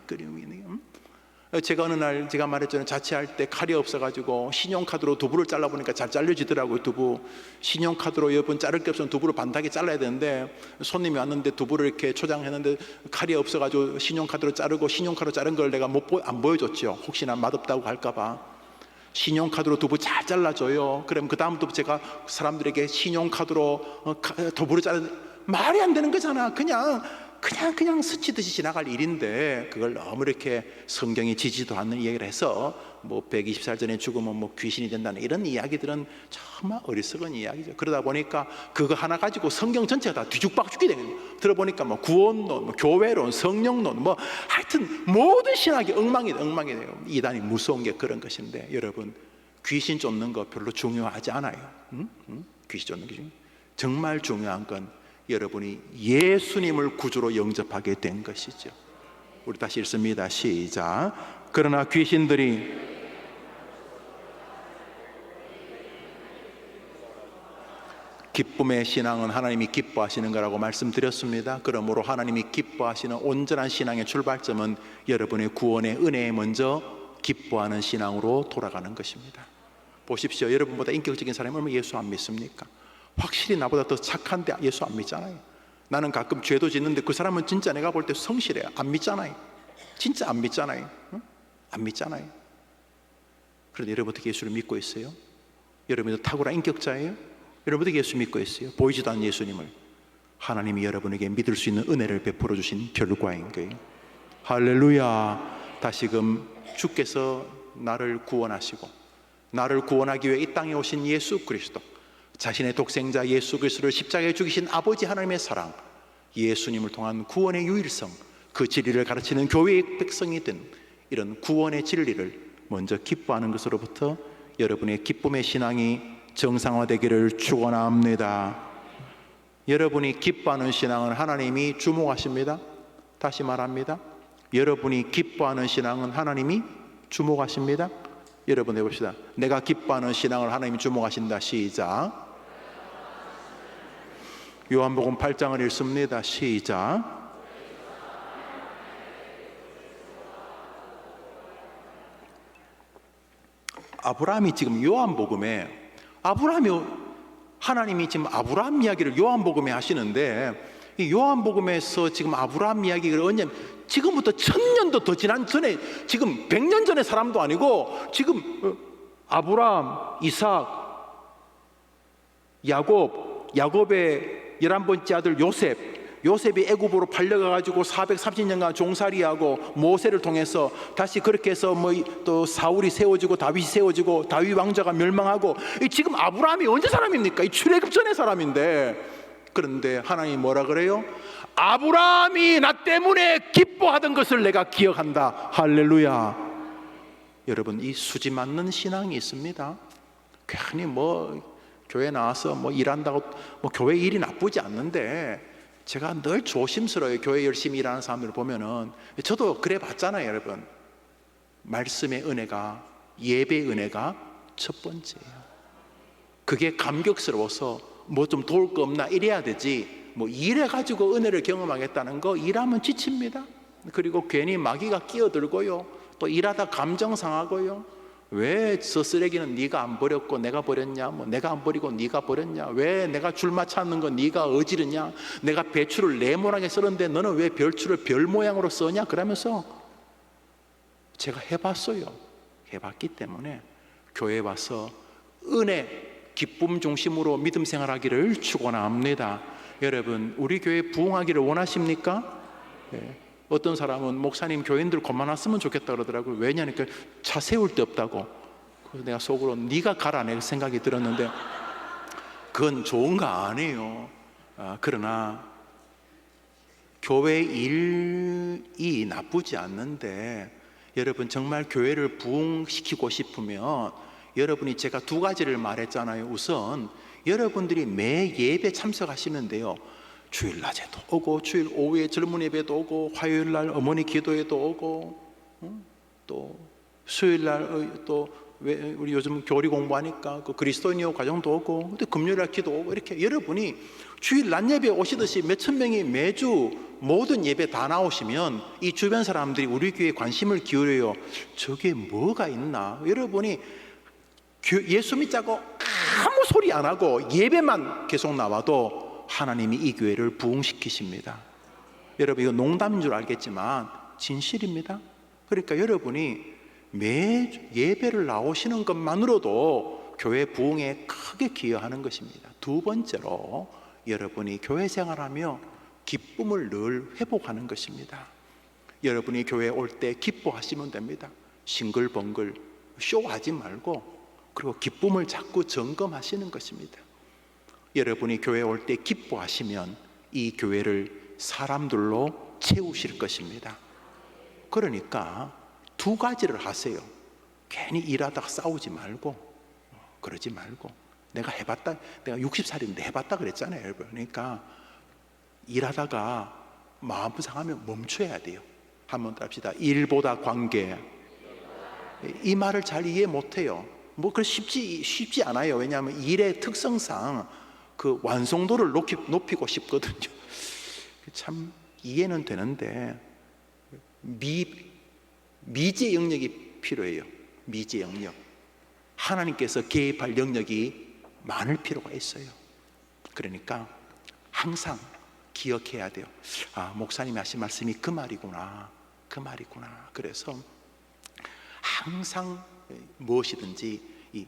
제가 어느 날 제가 말했잖아요. 자취할 때 칼이 없어가지고 신용카드로 두부를 잘라보니까 잘 잘려지더라고요. 두부 신용카드로 여러분 자를 게 없으면 두부를 반듯하게 잘라야 되는데 손님이 왔는데 두부를 이렇게 초장했는데 칼이 없어가지고 신용카드로 자르고 신용카드로 자른 걸 내가 안 보여줬죠. 혹시나 맛없다고 할까봐. 신용카드로 두부 잘 잘라줘요. 그럼 그 다음부터 제가 사람들에게 신용카드로 두부를 자르는, 말이 안 되는 거잖아. 그냥 스치듯이 지나갈 일인데, 그걸 너무 이렇게 성경이 지지도 않는 이야기를 해서 뭐 120살 전에 죽으면 뭐 귀신이 된다는 이런 이야기들은 정말 어리석은 이야기죠. 그러다 보니까 그거 하나 가지고 성경 전체가 다 뒤죽박죽이 되는 거예요. 들어보니까 뭐 구원론, 뭐 교회론, 성령론, 뭐 하여튼 모든 신학이 엉망이 돼요. 이단이 무서운 게 그런 것인데, 여러분, 귀신 쫓는 거 별로 중요하지 않아요. 귀신 쫓는 게 정말 중요한 건 여러분이 예수님을 구주로 영접하게 된 것이죠. 우리 다시 읽습니다. 시작. 그러나 귀신들이 기쁨의 신앙은 하나님이 기뻐하시는 거라고 말씀드렸습니다. 그러므로 하나님이 기뻐하시는 온전한 신앙의 출발점은 여러분의 구원의 은혜에 먼저 기뻐하는 신앙으로 돌아가는 것입니다. 보십시오. 여러분보다 인격적인 사람이 얼마나 예수 안 믿습니까? 확실히 나보다 더 착한데 예수 안 믿잖아요. 나는 가끔 죄도 짓는데 그 사람은 진짜 내가 볼 때 성실해요. 안 믿잖아요. 진짜 안 믿잖아요. 안 믿잖아요. 그런데 여러분 어떻게 예수를 믿고 있어요? 여러분도 탁월한 인격자예요? 여러분 어떻게 예수 믿고 있어요? 보이지도 않는 예수님을. 하나님이 여러분에게 믿을 수 있는 은혜를 베풀어 주신 결과인 거예요. 할렐루야. 다시금 주께서 나를 구원하시고 나를 구원하기 위해 이 땅에 오신 예수 그리스도, 자신의 독생자 예수 그리스도를 십자가에 죽이신 아버지 하나님의 사랑, 예수님을 통한 구원의 유일성, 그 진리를 가르치는 교회의 백성이 된 이런 구원의 진리를 먼저 기뻐하는 것으로부터 여러분의 기쁨의 신앙이 정상화되기를 축원합니다. 여러분이 기뻐하는 신앙은 하나님이 주목하십니다. 다시 말합니다. 여러분이 기뻐하는 신앙은 하나님이 주목하십니다. 여러분 해봅시다. 내가 기뻐하는 신앙을 하나님이 주목하신다. 시작. 요한복음 8장을 읽습니다. 시작. 아브라함이 지금 요한복음에 하나님이 지금 아브라함 이야기를 요한복음에 하시는데, 이 요한복음에서 지금 아브라함 이야기를 언제, 지금부터 1000년도 더 지난 전에, 지금 100년 전의 사람도 아니고 지금 아브라함, 이삭, 야곱의 11번째 아들 요셉이 애굽으로 팔려가가지고 430년간 종살이하고 모세를 통해서 다시 그렇게 해서 뭐 또 사울이 세워지고 다윗이 세워지고 다윗 왕자가 멸망하고, 지금 아브라함이 언제 사람입니까? 이 출애굽 전의 사람인데, 그런데 하나님이 뭐라 그래요? 아브라함이 나 때문에 기뻐하던 것을 내가 기억한다. 할렐루야. 여러분, 이 수지 맞는 신앙이 있습니다. 괜히 뭐 교회 나와서 뭐 일한다고 뭐 교회 일이 나쁘지 않는데, 제가 늘 조심스러워요. 교회 열심히 일하는 사람들을 보면은. 저도 그래 봤잖아요, 여러분. 말씀의 은혜가, 예배의 은혜가 첫 번째예요. 그게 감격스러워서 뭐 좀 도울 거 없나 이래야 되지, 뭐 일해가지고 은혜를 경험하겠다는 거, 일하면 지칩니다. 그리고 괜히 마귀가 끼어들고요, 또 일하다 감정 상하고요. 왜 저 쓰레기는 네가 안 버렸고 내가 버렸냐, 뭐 내가 안 버리고 네가 버렸냐, 왜 내가 줄 맞췄는 건 네가 어지르냐, 내가 배추를 네모나게 썰었는데 너는 왜 배추를 별 모양으로 써냐, 그러면서 제가 해봤어요. 해봤기 때문에 교회에 와서 은혜, 기쁨 중심으로 믿음 생활하기를 축원합니다. 여러분, 우리 교회 부흥하기를 원하십니까? 네. 어떤 사람은 목사님 교인들 그만왔으면 좋겠다 그러더라고요. 왜냐니까 차 세울 데 없다고. 그래서 내가 속으로 네가 가라 내 생각이 들었는데, 그건 좋은 거 아니에요. 그러나 교회 일이 나쁘지 않는데, 여러분 정말 교회를 부흥시키고 싶으면 여러분이, 제가 두 가지를 말했잖아요. 우선 여러분들이 매 예배 참석하시면 돼요. 주일 낮에도 오고, 주일 오후에 젊은 예배도 오고, 화요일 날 어머니 기도회도 오고, 또 수요일 날 또 우리 요즘 교리 공부하니까 그 그리스도인요 과정도 오고, 또 금요일 날 기도 오고, 이렇게 여러분이 주일 낮 예배 오시듯이 몇천 명이 매주 모든 예배 다 나오시면 이 주변 사람들이 우리 교회에 관심을 기울여요. 저게 뭐가 있나? 여러분이 예수 믿자고 아무 소리 안 하고 예배만 계속 나와도 하나님이 이 교회를 부흥시키십니다. 여러분, 이거 농담인 줄 알겠지만 진실입니다. 그러니까 여러분이 매 예배를 나오시는 것만으로도 교회 부흥에 크게 기여하는 것입니다. 두 번째로 여러분이 교회 생활하며 기쁨을 늘 회복하는 것입니다. 여러분이 교회에 올 때 기뻐하시면 됩니다. 싱글벙글 쇼하지 말고, 그리고 기쁨을 자꾸 점검하시는 것입니다. 여러분이 교회에 올 때 기뻐하시면 이 교회를 사람들로 채우실 것입니다. 그러니까 두 가지를 하세요. 괜히 일하다가 싸우지 말고, 그러지 말고. 내가 해봤다, 내가 60살인데 해봤다 그랬잖아요, 여러분. 그러니까 일하다가 마음 상하면 멈춰야 돼요. 한번 더 합시다. 일보다 관계. 이 말을 잘 이해 못해요. 뭐 그 쉽지 않아요. 왜냐하면 일의 특성상 그 완성도를 높이고 싶거든요. 참 이해는 되는데 미제 영역이 필요해요. 미제 영역. 하나님께서 개입할 영역이 많을 필요가 있어요. 그러니까 항상 기억해야 돼요. 아, 목사님이 하신 말씀이 그 말이구나, 그 말이구나. 그래서 항상 무엇이든지 이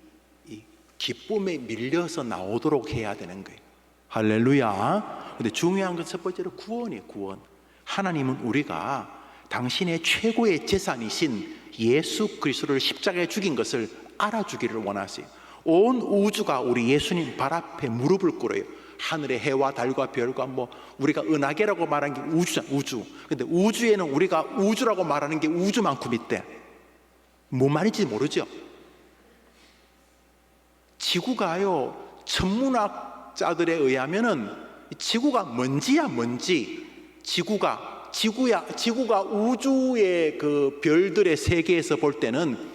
기쁨에 밀려서 나오도록 해야 되는 거예요. 할렐루야. 근데 중요한 건 첫 번째로 구원이에요. 구원. 하나님은 우리가 당신의 최고의 재산이신 예수 그리스도를 십자가에 죽인 것을 알아주기를 원하세요. 온 우주가 우리 예수님 발 앞에 무릎을 꿇어요. 하늘의 해와 달과 별과 뭐 우리가 은하계라고 말하는 게 우주잖아, 우주. 근데 우주에는 우리가 우주라고 말하는 게 우주만큼 있대. 뭔 말인지 모르죠? 지구가요, 천문학자들에 의하면은 지구가 먼지야, 먼지. 지구가 우주의 그 별들의 세계에서 볼 때는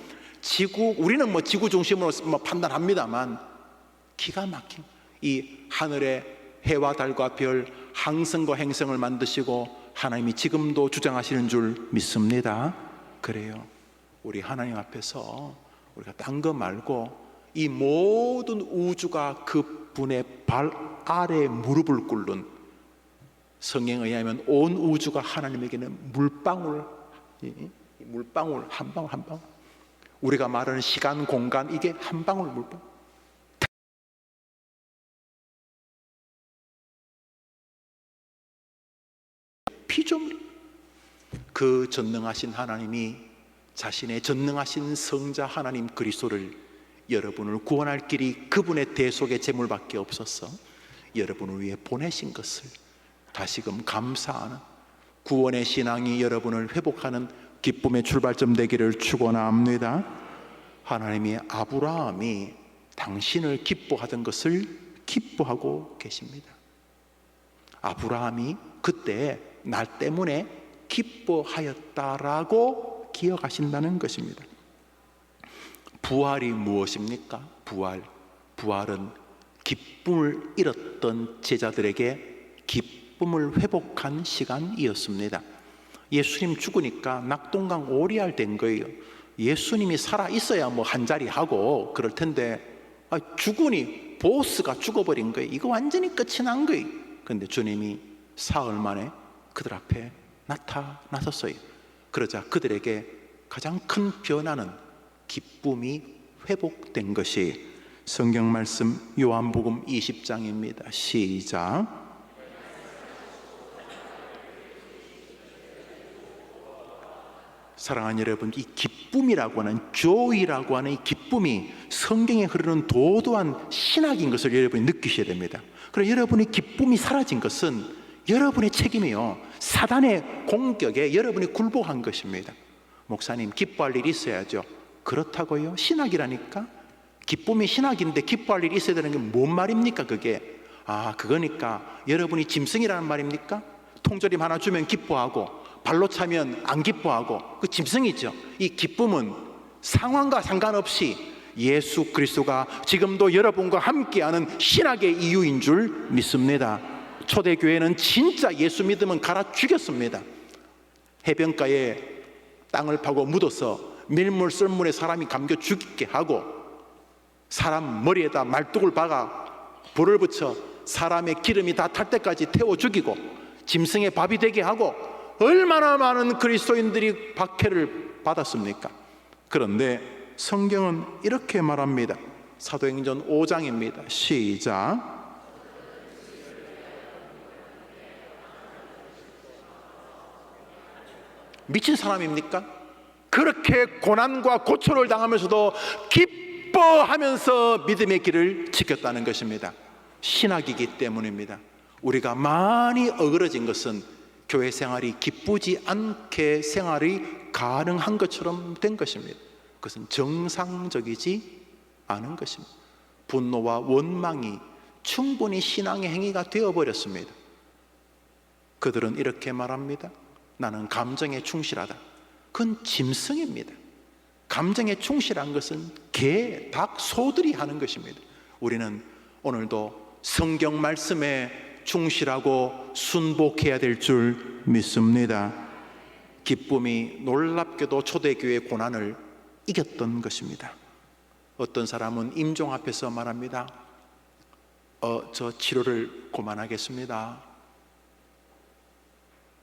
우리는 뭐 지구 중심으로 뭐 판단합니다만 기가 막힌 이 하늘의 해와 달과 별, 항성과 행성을 만드시고 하나님이 지금도 주장하시는 줄 믿습니다. 그래요. 우리 하나님 앞에서 우리가 딴 거 말고 이 모든 우주가 그분의 발 아래 무릎을 꿇는, 성경에 의하면 온 우주가 하나님에게는 물방울 한 방울 한 방울, 우리가 말하는 시간 공간, 이게 한 방울 물방울. 피조물. 그 전능하신 하나님이 자신의 전능하신 성자 하나님 그리스도를, 여러분을 구원할 길이 그분의 대속의 제물밖에 없어서 여러분을 위해 보내신 것을 다시금 감사하는 구원의 신앙이 여러분을 회복하는 기쁨의 출발점 되기를 축원합니다. 하나님이 아브라함이 당신을 기뻐하던 것을 기뻐하고 계십니다. 아브라함이 그때 날 때문에 기뻐하였다라고 기억하신다는 것입니다. 부활이 무엇입니까? 부활은 기쁨을 잃었던 제자들에게 기쁨을 회복한 시간이었습니다. 예수님 죽으니까 낙동강 오리알 된 거예요. 예수님이 살아 있어야 뭐 한 자리 하고 그럴 텐데 죽으니 보스가 죽어버린 거예요. 이거 완전히 끝이 난 거예요. 그런데 주님이 사흘 만에 그들 앞에 나타나셨어요. 그러자 그들에게 가장 큰 변화는 기쁨이 회복된 것이 성경 말씀 요한복음 20장입니다. 시작. 사랑하는 여러분, 이 기쁨이라고 하는, joy라고 하는 이 기쁨이 성경에 흐르는 도도한 신학인 것을 여러분이 느끼셔야 됩니다. 그럼 여러분의 기쁨이 사라진 것은 여러분의 책임이요, 사단의 공격에 여러분이 굴복한 것입니다. 목사님, 기뻐할 일이 있어야죠. 그렇다고요? 신학이라니까? 기쁨이 신학인데 기뻐할 일이 있어야 되는 게 뭔 말입니까 그게? 그거니까 여러분이 짐승이라는 말입니까? 통조림 하나 주면 기뻐하고 발로 차면 안 기뻐하고, 그 짐승이죠. 이 기쁨은 상황과 상관없이 예수 그리스도가 지금도 여러분과 함께하는 신학의 이유인 줄 믿습니다. 초대교회는 진짜 예수 믿으면 갈아 죽였습니다. 해변가에 땅을 파고 묻어서 밀물 썰물에 사람이 감겨 죽게 하고, 사람 머리에다 말뚝을 박아 불을 붙여 사람의 기름이 다 탈 때까지 태워 죽이고 짐승의 밥이 되게 하고, 얼마나 많은 그리스도인들이 박해를 받았습니까? 그런데 성경은 이렇게 말합니다. 사도행전 5장입니다. 시작. 미친 사람입니까? 그렇게 고난과 고초를 당하면서도 기뻐하면서 믿음의 길을 지켰다는 것입니다. 신학이기 때문입니다. 우리가 많이 어그러진 것은 교회 생활이 기쁘지 않게 생활이 가능한 것처럼 된 것입니다. 그것은 정상적이지 않은 것입니다. 분노와 원망이 충분히 신앙의 행위가 되어버렸습니다. 그들은 이렇게 말합니다. 나는 감정에 충실하다. 그건 짐승입니다. 감정에 충실한 것은 개, 닭, 소들이 하는 것입니다. 우리는 오늘도 성경 말씀에 충실하고 순복해야 될 줄 믿습니다. 기쁨이 놀랍게도 초대교회의 고난을 이겼던 것입니다. 어떤 사람은 임종 앞에서 말합니다. 저 치료를 그만하겠습니다.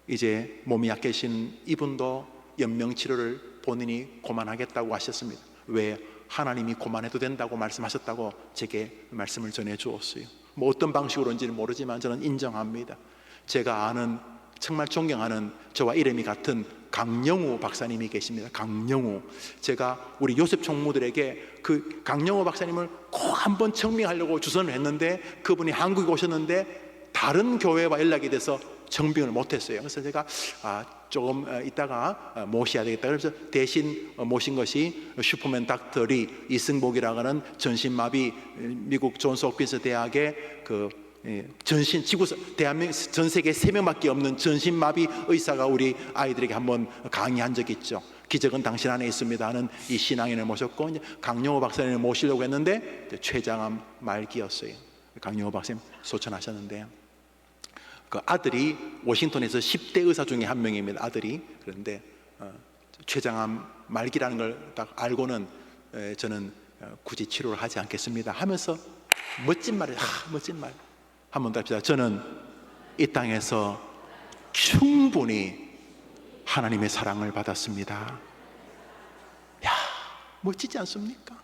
이제 몸이 약해진 이분도 연명치료를 본인이 그만하겠다고 하셨습니다. 왜? 하나님이 그만해도 된다고 말씀하셨다고 제게 말씀을 전해 주었어요. 뭐 어떤 방식으로인지는 모르지만 저는 인정합니다. 제가 아는, 정말 존경하는, 저와 이름이 같은 강영우 박사님이 계십니다. 강영우. 제가 우리 요셉 총무들에게 그 강영우 박사님을 꼭 한번 청빙하려고 주선을 했는데 그분이 한국에 오셨는데 다른 교회와 연락이 돼서 청빙을 못했어요. 그래서 제가 조금 이따가 모셔야 되겠다. 그래서 대신 모신 것이 슈퍼맨 닥터 리 이승복이라고 하는 전신마비 미국 존스 홉킨스 대학의 그 전신 지구서 대한민국 전 세계 3명밖에 없는 전신마비 의사가 우리 아이들에게 한번 강의한 적이 있죠. 기적은 당신 안에 있습니다 하는 이 신앙인을 모셨고, 이제 강영호 박사님을 모시려고 했는데 췌장암 말기였어요. 강영호 박사님 소천하셨는데요. 그 아들이 워싱턴에서 10대 의사 중에 한 명입니다. 아들이. 그런데 췌장암 말기라는 걸 딱 알고는 저는 굳이 치료를 하지 않겠습니다 하면서 멋진 말이에요. 멋진 말. 한 번 더 합시다. 저는 이 땅에서 충분히 하나님의 사랑을 받았습니다. 야, 멋지지 않습니까?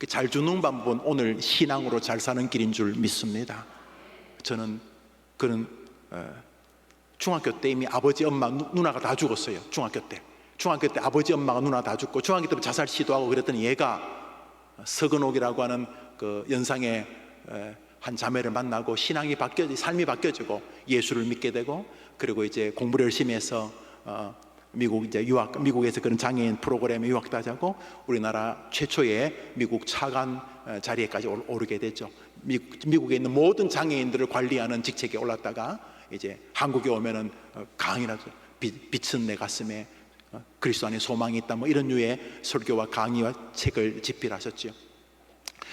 잘 주는 방법은 오늘 신앙으로 잘 사는 길인 줄 믿습니다. 저는 그런 중학교 때 이미 아버지, 엄마, 누나가 다 죽었어요. 중학교 때 아버지, 엄마가, 누나 다 죽고 중학교 때 자살 시도하고 그랬더니 얘가 서근옥이라고 하는 그 연상의 한 자매를 만나고 삶이 바뀌어지고 예수를 믿게 되고, 그리고 이제 공부를 열심히 해서 미국에서 그런 장애인 프로그램에 유학도 하자고 우리나라 최초의 미국 차관 자리에까지 오르게 됐죠. 미국에 있는 모든 장애인들을 관리하는 직책에 올랐다가 이제 한국에 오면은 강의라도 빛은 내 가슴에 그리스도 안에 소망이 있다, 뭐 이런 류의 설교와 강의와 책을 집필하셨죠.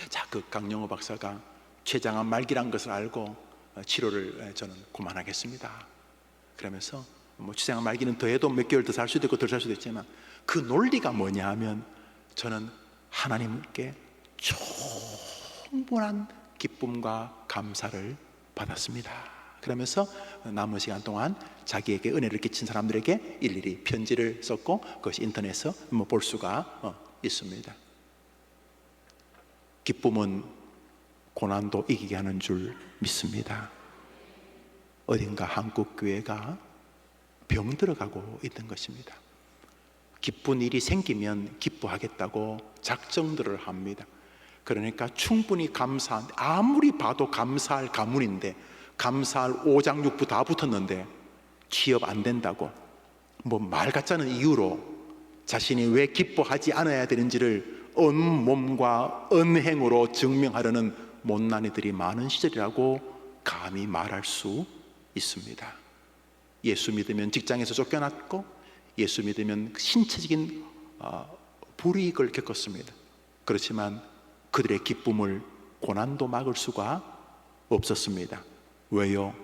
자, 그 강영호 박사가 췌장암 말기란 것을 알고 치료를 저는 그만하겠습니다 그러면서, 뭐 췌장암 말기는 더해도 몇 개월 더 살 수도 있고 덜 살 수도 있지만 그 논리가 뭐냐 하면 저는 하나님께 충분한 기쁨과 감사를 받았습니다. 그러면서 남은 시간 동안 자기에게 은혜를 끼친 사람들에게 일일이 편지를 썼고 그것이 인터넷에서 볼 수가 있습니다. 기쁨은 고난도 이기게 하는 줄 믿습니다. 어딘가 한국 교회가 병들어가고 있는 것입니다. 기쁜 일이 생기면 기뻐하겠다고 작정들을 합니다. 그러니까 충분히 감사한데, 아무리 봐도 감사할 가문인데 감사할 5장 6부 다 붙었는데 취업 안 된다고 뭐 말 같지 않은 이유로 자신이 왜 기뻐하지 않아야 되는지를 온몸과 언행으로 증명하려는 못난이들이 많은 시절이라고 감히 말할 수 있습니다. 예수 믿으면 직장에서 쫓겨났고 예수 믿으면 신체적인 불이익을 겪었습니다. 그렇지만 그들의 기쁨을 고난도 막을 수가 없었습니다. 왜요?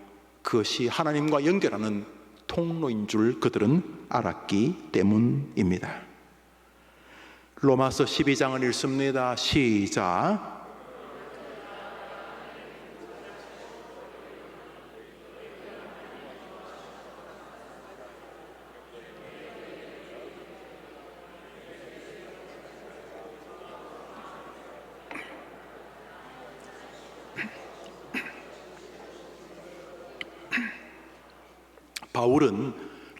그것이 하나님과 연결하는 통로인 줄 그들은 알았기 때문입니다. 로마서 12장을 읽습니다. 시작. 바울은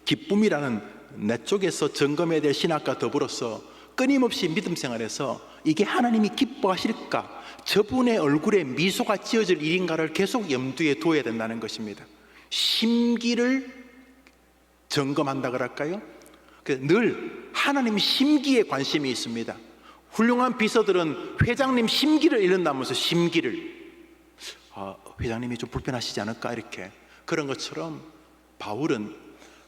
기쁨이라는 내 쪽에서 점검해야 될 신학과 더불어서 끊임없이 믿음 생활에서 이게 하나님이 기뻐하실까, 저분의 얼굴에 미소가 지어질 일인가를 계속 염두에 두어야 된다는 것입니다. 심기를 점검한다 그럴까요? 늘 하나님 심기에 관심이 있습니다. 훌륭한 비서들은 회장님 심기를 잃는다면서, 심기를, 회장님이 좀 불편하시지 않을까, 이렇게. 그런 것처럼 바울은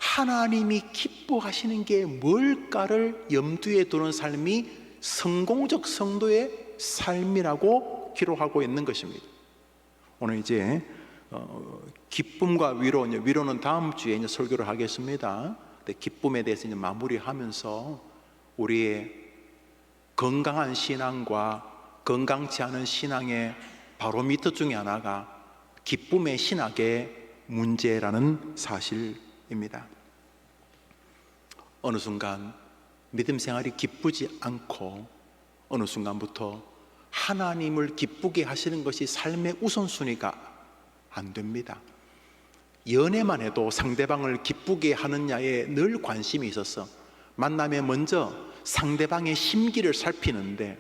하나님이 기뻐하시는 게 뭘까를 염두에 두는 삶이 성공적 성도의 삶이라고 기록하고 있는 것입니다. 오늘 이제 기쁨과 위로는 다음 주에 이제 설교를 하겠습니다. 기쁨에 대해서 이제 마무리하면서 우리의 건강한 신앙과 건강치 않은 신앙의 바로미터 중에 하나가 기쁨의 신학의 문제라는 사실입니다. 어느 순간 믿음 생활이 기쁘지 않고 어느 순간부터 하나님을 기쁘게 하시는 것이 삶의 우선순위가 안 됩니다. 연애만 해도 상대방을 기쁘게 하느냐에 늘 관심이 있었어. 만남에 먼저 상대방의 심기를 살피는데,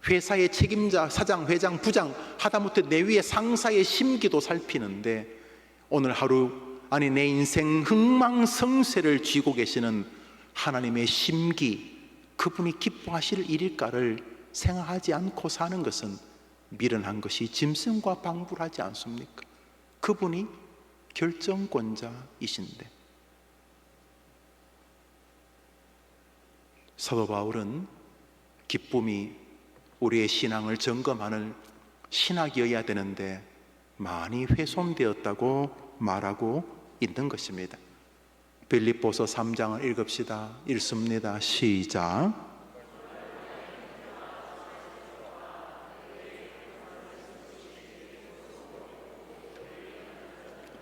회사의 책임자, 사장, 회장, 부장, 하다못해 내 위에 상사의 심기도 살피는데, 오늘 하루, 아니 내 인생 흥망성쇠를 쥐고 계시는 하나님의 심기, 그분이 기뻐하실 일일까를 생각하지 않고 사는 것은 미련한 것이 짐승과 방불하지 않습니까? 그분이 결정권자이신데. 사도 바울은 기쁨이 우리의 신앙을 점검하는 신학이어야 되는데 많이 훼손되었다고 말하고 있는 것입니다. 빌립보서 3장을 읽읍시다. 읽습니다. 시작.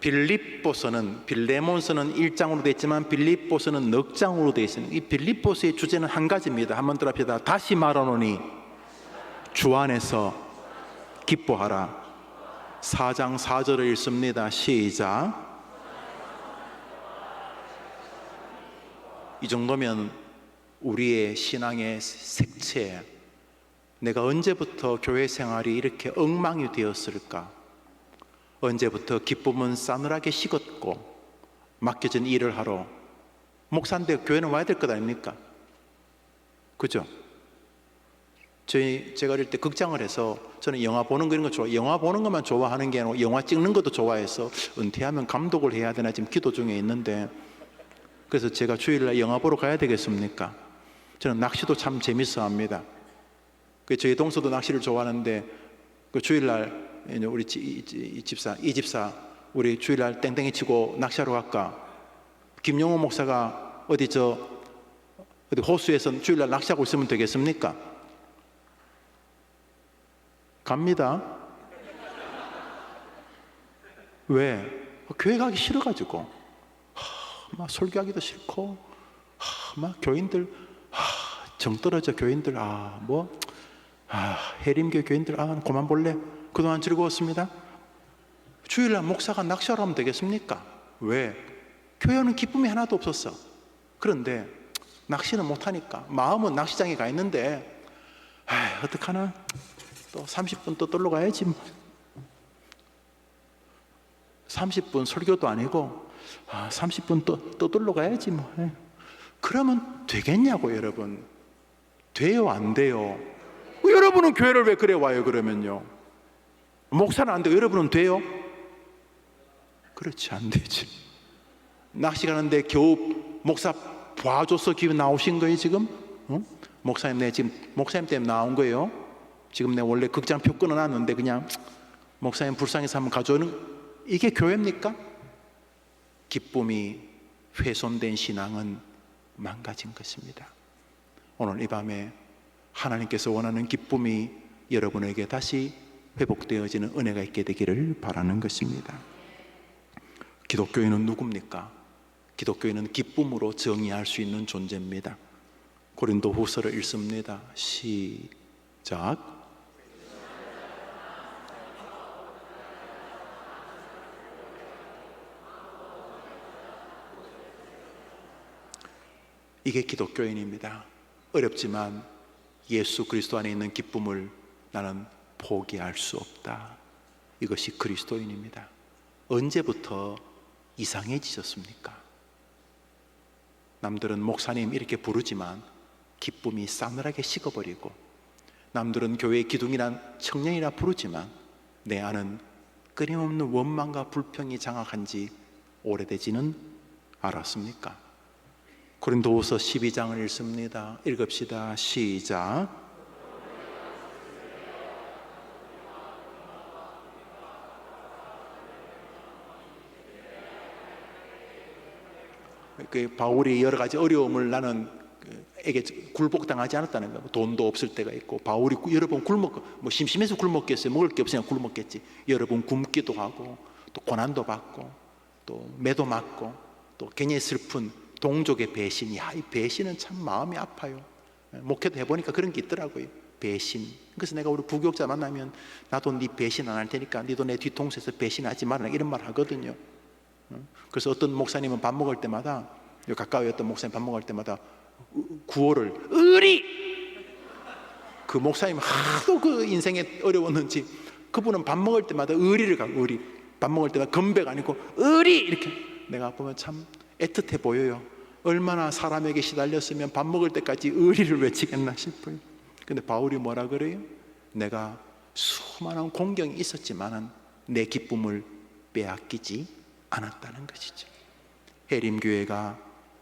빌립보서는, 빌레몬서는 1장으로 되어 있지만 빌립보서는 넉 장으로 되어 있습니다. 이 빌립보서의 주제는 한 가지입니다. 한번 들어봅시다. 다시 말하노니 주 안에서 기뻐하라. 4장 4절을 읽습니다. 시작. 이 정도면 우리의 신앙의 색채, 내가 언제부터 교회 생활이 이렇게 엉망이 되었을까? 언제부터 기쁨은 싸늘하게 식었고 맡겨진 일을 하러, 목사인데 교회는 와야 될 것 아닙니까? 그죠? 제가 어릴 때 극장을 해서, 저는 영화 보는 거 이런 거 좋아, 영화 보는 것만 좋아하는 게 아니고 영화 찍는 것도 좋아해서 은퇴하면 감독을 해야 되나 지금 기도 중에 있는데, 그래서 제가 주일날 영화 보러 가야 되겠습니까? 저는 낚시도 참 재밌어 합니다. 저희 동서도 낚시를 좋아하는데, 그 주일날 우리 이 집사 우리 주일날 땡땡이 치고 낚시하러 갈까? 김용호 목사가 어디 호수에서 주일날 낚시하고 있으면 되겠습니까? 갑니다. 왜? 교회 가기 싫어가지고, 막 설교하기도 싫고, 막 교인들, 정 떨어져 교인들, 해림교 교인들, 그만 볼래? 그동안 즐거웠습니다. 주일날 목사가 낚시하러 하면 되겠습니까? 왜? 교회는 기쁨이 하나도 없었어. 그런데 낚시는 못하니까 마음은 낚시장에 가 있는데, 어떡하나, 또 30분 또 떨러 가야지. 30분 설교도 아니고 30분 또 떨러 가야지 뭐. 그러면 되겠냐고. 여러분, 돼요 안 돼요? 여러분은 교회를 왜 그래 와요? 그러면요, 목사는 안 되고 여러분은 돼요? 그렇지, 안 되지. 낚시 가는데 겨우 목사 봐줘서 기분 나오신 거예요 지금? 목사님, 내 지금 목사님 때문에 나온 거예요. 지금 내 원래 극장표 끊어놨는데 그냥 목사님 불쌍해서 한번 가져오는, 이게 교회입니까? 기쁨이 훼손된 신앙은 망가진 것입니다. 오늘 이 밤에 하나님께서 원하는 기쁨이 여러분에게 다시 회복되어지는 은혜가 있게 되기를 바라는 것입니다. 기독교인은 누굽니까? 기독교인은 기쁨으로 정의할 수 있는 존재입니다. 고린도 후서를 읽습니다. 시작. 이게 기독교인입니다. 어렵지만 예수 그리스도 안에 있는 기쁨을 나는 포기할 수 없다. 이것이 그리스도인입니다. 언제부터 이상해지셨습니까? 남들은 목사님 이렇게 부르지만 기쁨이 싸늘하게 식어버리고, 남들은 교회 기둥이란 청년이라 부르지만 내 안은 끊임없는 원망과 불평이 장악한 지 오래되지는 않았습니까? 고린도후서 12장을 읽습니다. 읽읍시다. 시작. 바울이 여러 가지 어려움을 나는 에게 굴복당하지 않았다는 거예요. 돈도 없을 때가 있고, 바울이 여러 번 심심해서 굶었겠어요. 먹을 게 없으니까 굶었겠지. 여러 번 굶기도 하고, 또 고난도 받고, 또 매도 맞고, 또 굉장히 슬픈 동족의 배신. 이 배신은 참 마음이 아파요. 목회도 해보니까 그런 게 있더라고요. 배신. 그래서 내가 우리 부교육자 만나면 나도 네 배신 안 할 테니까 너도 내 뒤통수에서 배신하지 말라, 이런 말 하거든요. 그래서 어떤 목사님은 밥 먹을 때마다, 가까이 어떤 목사님 밥 먹을 때마다 구호를 의리! 그 목사님 하도 그 인생에 어려웠는지 그분은 밥 먹을 때마다 의리를 가고, 의리. 밥 먹을 때마다 건배가 아니고 의리! 이렇게. 내가 보면 참 애틋해 보여요. 얼마나 사람에게 시달렸으면 밥 먹을 때까지 의리를 외치겠나 싶어요. 근데 바울이 뭐라 그래요? 내가 수많은 공경이 있었지만은 내 기쁨을 빼앗기지 않았다는 것이죠. 해림교회가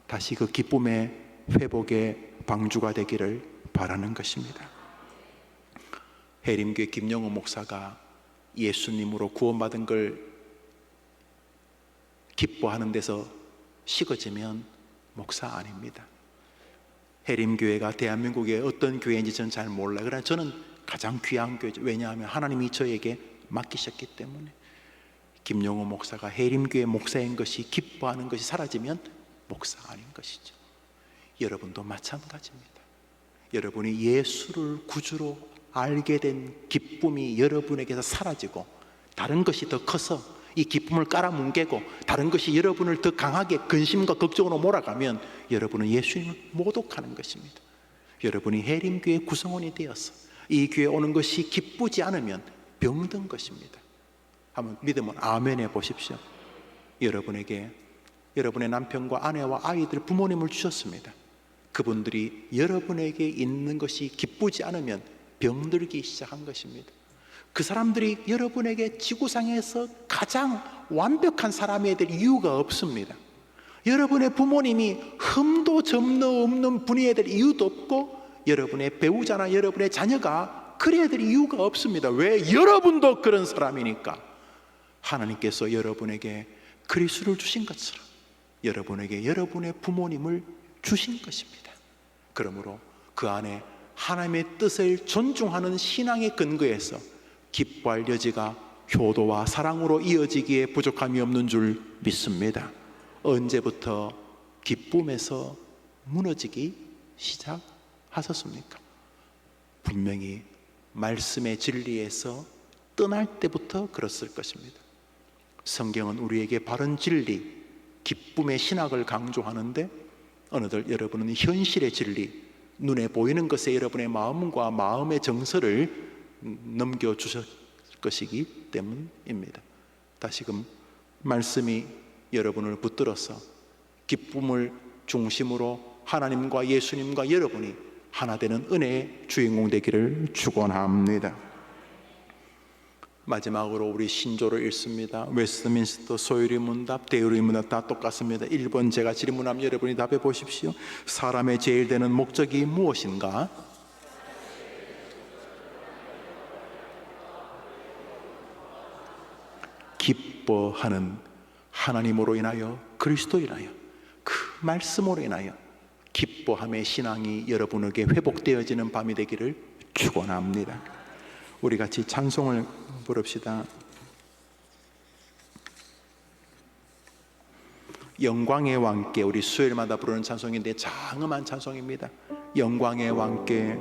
다시 그 기쁨의 회복의 방주가 되기를 바라는 것입니다. 해림교회 김영호 목사가 예수님으로 구원받은 걸 기뻐하는 데서 식어지면 목사 아닙니다. 해림교회가 대한민국의 어떤 교회인지 저는 잘 몰라요. 그러나 저는 가장 귀한 교회죠. 왜냐하면 하나님이 저에게 맡기셨기 때문에. 김용호 목사가 해림교회 목사인 것이, 기뻐하는 것이 사라지면 목사 아닌 것이죠. 여러분도 마찬가지입니다. 여러분이 예수를 구주로 알게 된 기쁨이 여러분에게서 사라지고, 다른 것이 더 커서 이 기쁨을 깔아뭉개고 다른 것이 여러분을 더 강하게 근심과 걱정으로 몰아가면 여러분은 예수님을 모독하는 것입니다. 여러분이 해림교회 구성원이 되어서 이 교회에 오는 것이 기쁘지 않으면 병든 것입니다. 한번 믿으면 아멘 해보십시오. 여러분에게 여러분의 남편과 아내와 아이들, 부모님을 주셨습니다. 그분들이 여러분에게 있는 것이 기쁘지 않으면 병들기 시작한 것입니다. 그 사람들이 여러분에게 지구상에서 가장 완벽한 사람이 될 이유가 없습니다. 여러분의 부모님이 흠도 점도 없는 분이어야 될 이유도 없고, 여러분의 배우자나 여러분의 자녀가 그래야 될 이유가 없습니다. 왜? 여러분도 그런 사람이니까. 하나님께서 여러분에게 그리스도를 주신 것처럼 여러분에게 여러분의 부모님을 주신 것입니다. 그러므로 그 안에 하나님의 뜻을 존중하는 신앙의 근거에서 기뻐할 여지가 효도와 사랑으로 이어지기에 부족함이 없는 줄 믿습니다. 언제부터 기쁨에서 무너지기 시작하셨습니까? 분명히 말씀의 진리에서 떠날 때부터 그랬을 것입니다. 성경은 우리에게 바른 진리, 기쁨의 신학을 강조하는데 어느덧 여러분은 현실의 진리, 눈에 보이는 것에 여러분의 마음과 마음의 정서를 넘겨주실 것이기 때문입니다. 다시금 말씀이 여러분을 붙들어서 기쁨을 중심으로 하나님과 예수님과 여러분이 하나 되는 은혜의 주인공 되기를 축원합니다. 마지막으로 우리 신조를 읽습니다. 웨스트민스터 소유리 문답, 대유리 문답 다 똑같습니다. 1번 제가 질문하면 여러분이 답해 보십시오. 사람의 제일 되는 목적이 무엇인가? 기뻐하는 하나님으로 인하여, 그리스도 인하여, 그 말씀으로 인하여 기뻐함의 신앙이 여러분에게 회복되어지는 밤이 되기를 축원합니다. 우리 같이 찬송을 부릅시다. 영광의 왕께, 우리 수요일마다 부르는 찬송인데 장엄한 찬송입니다. 영광의 왕께.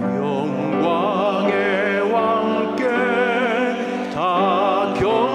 영광의 왕께 다 경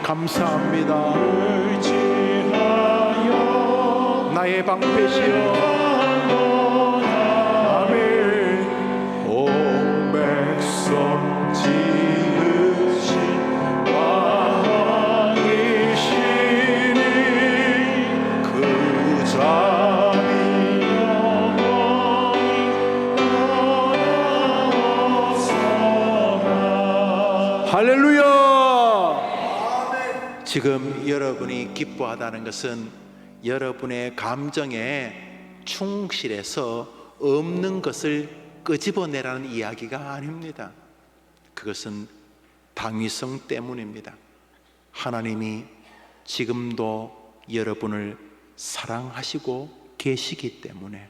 감사합니다. 나의 방패시여. 아멘. 온 백성 지으신 왕이시니 그 자비 영원히 떠나옵소서. 할렐루야. 지금 여러분이 기뻐하다는 것은 여러분의 감정에 충실해서 없는 것을 끄집어내라는 이야기가 아닙니다. 그것은 당위성 때문입니다. 하나님이 지금도 여러분을 사랑하시고 계시기 때문에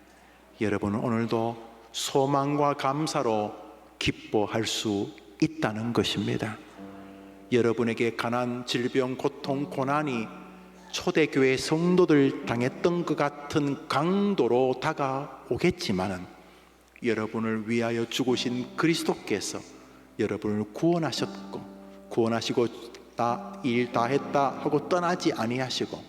여러분은 오늘도 소망과 감사로 기뻐할 수 있다는 것입니다. 여러분에게 가난, 질병, 고통, 고난이 초대교회 성도들 당했던 것 같은 강도로 다가오겠지만은 여러분을 위하여 죽으신 그리스도께서 여러분을 구원하셨고, 구원하시고 일 다 했다 하고 떠나지 아니하시고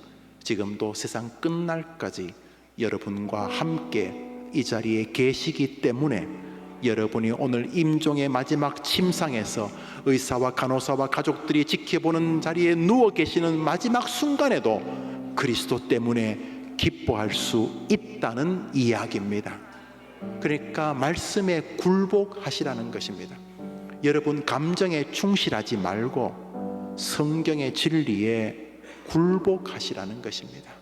지금도 세상 끝날까지 여러분과 함께 이 자리에 계시기 때문에 여러분이 오늘 임종의 마지막 침상에서 의사와 간호사와 가족들이 지켜보는 자리에 누워 계시는 마지막 순간에도 그리스도 때문에 기뻐할 수 있다는 이야기입니다. 그러니까 말씀에 굴복하시라는 것입니다. 여러분 감정에 충실하지 말고 성경의 진리에 굴복하시라는 것입니다.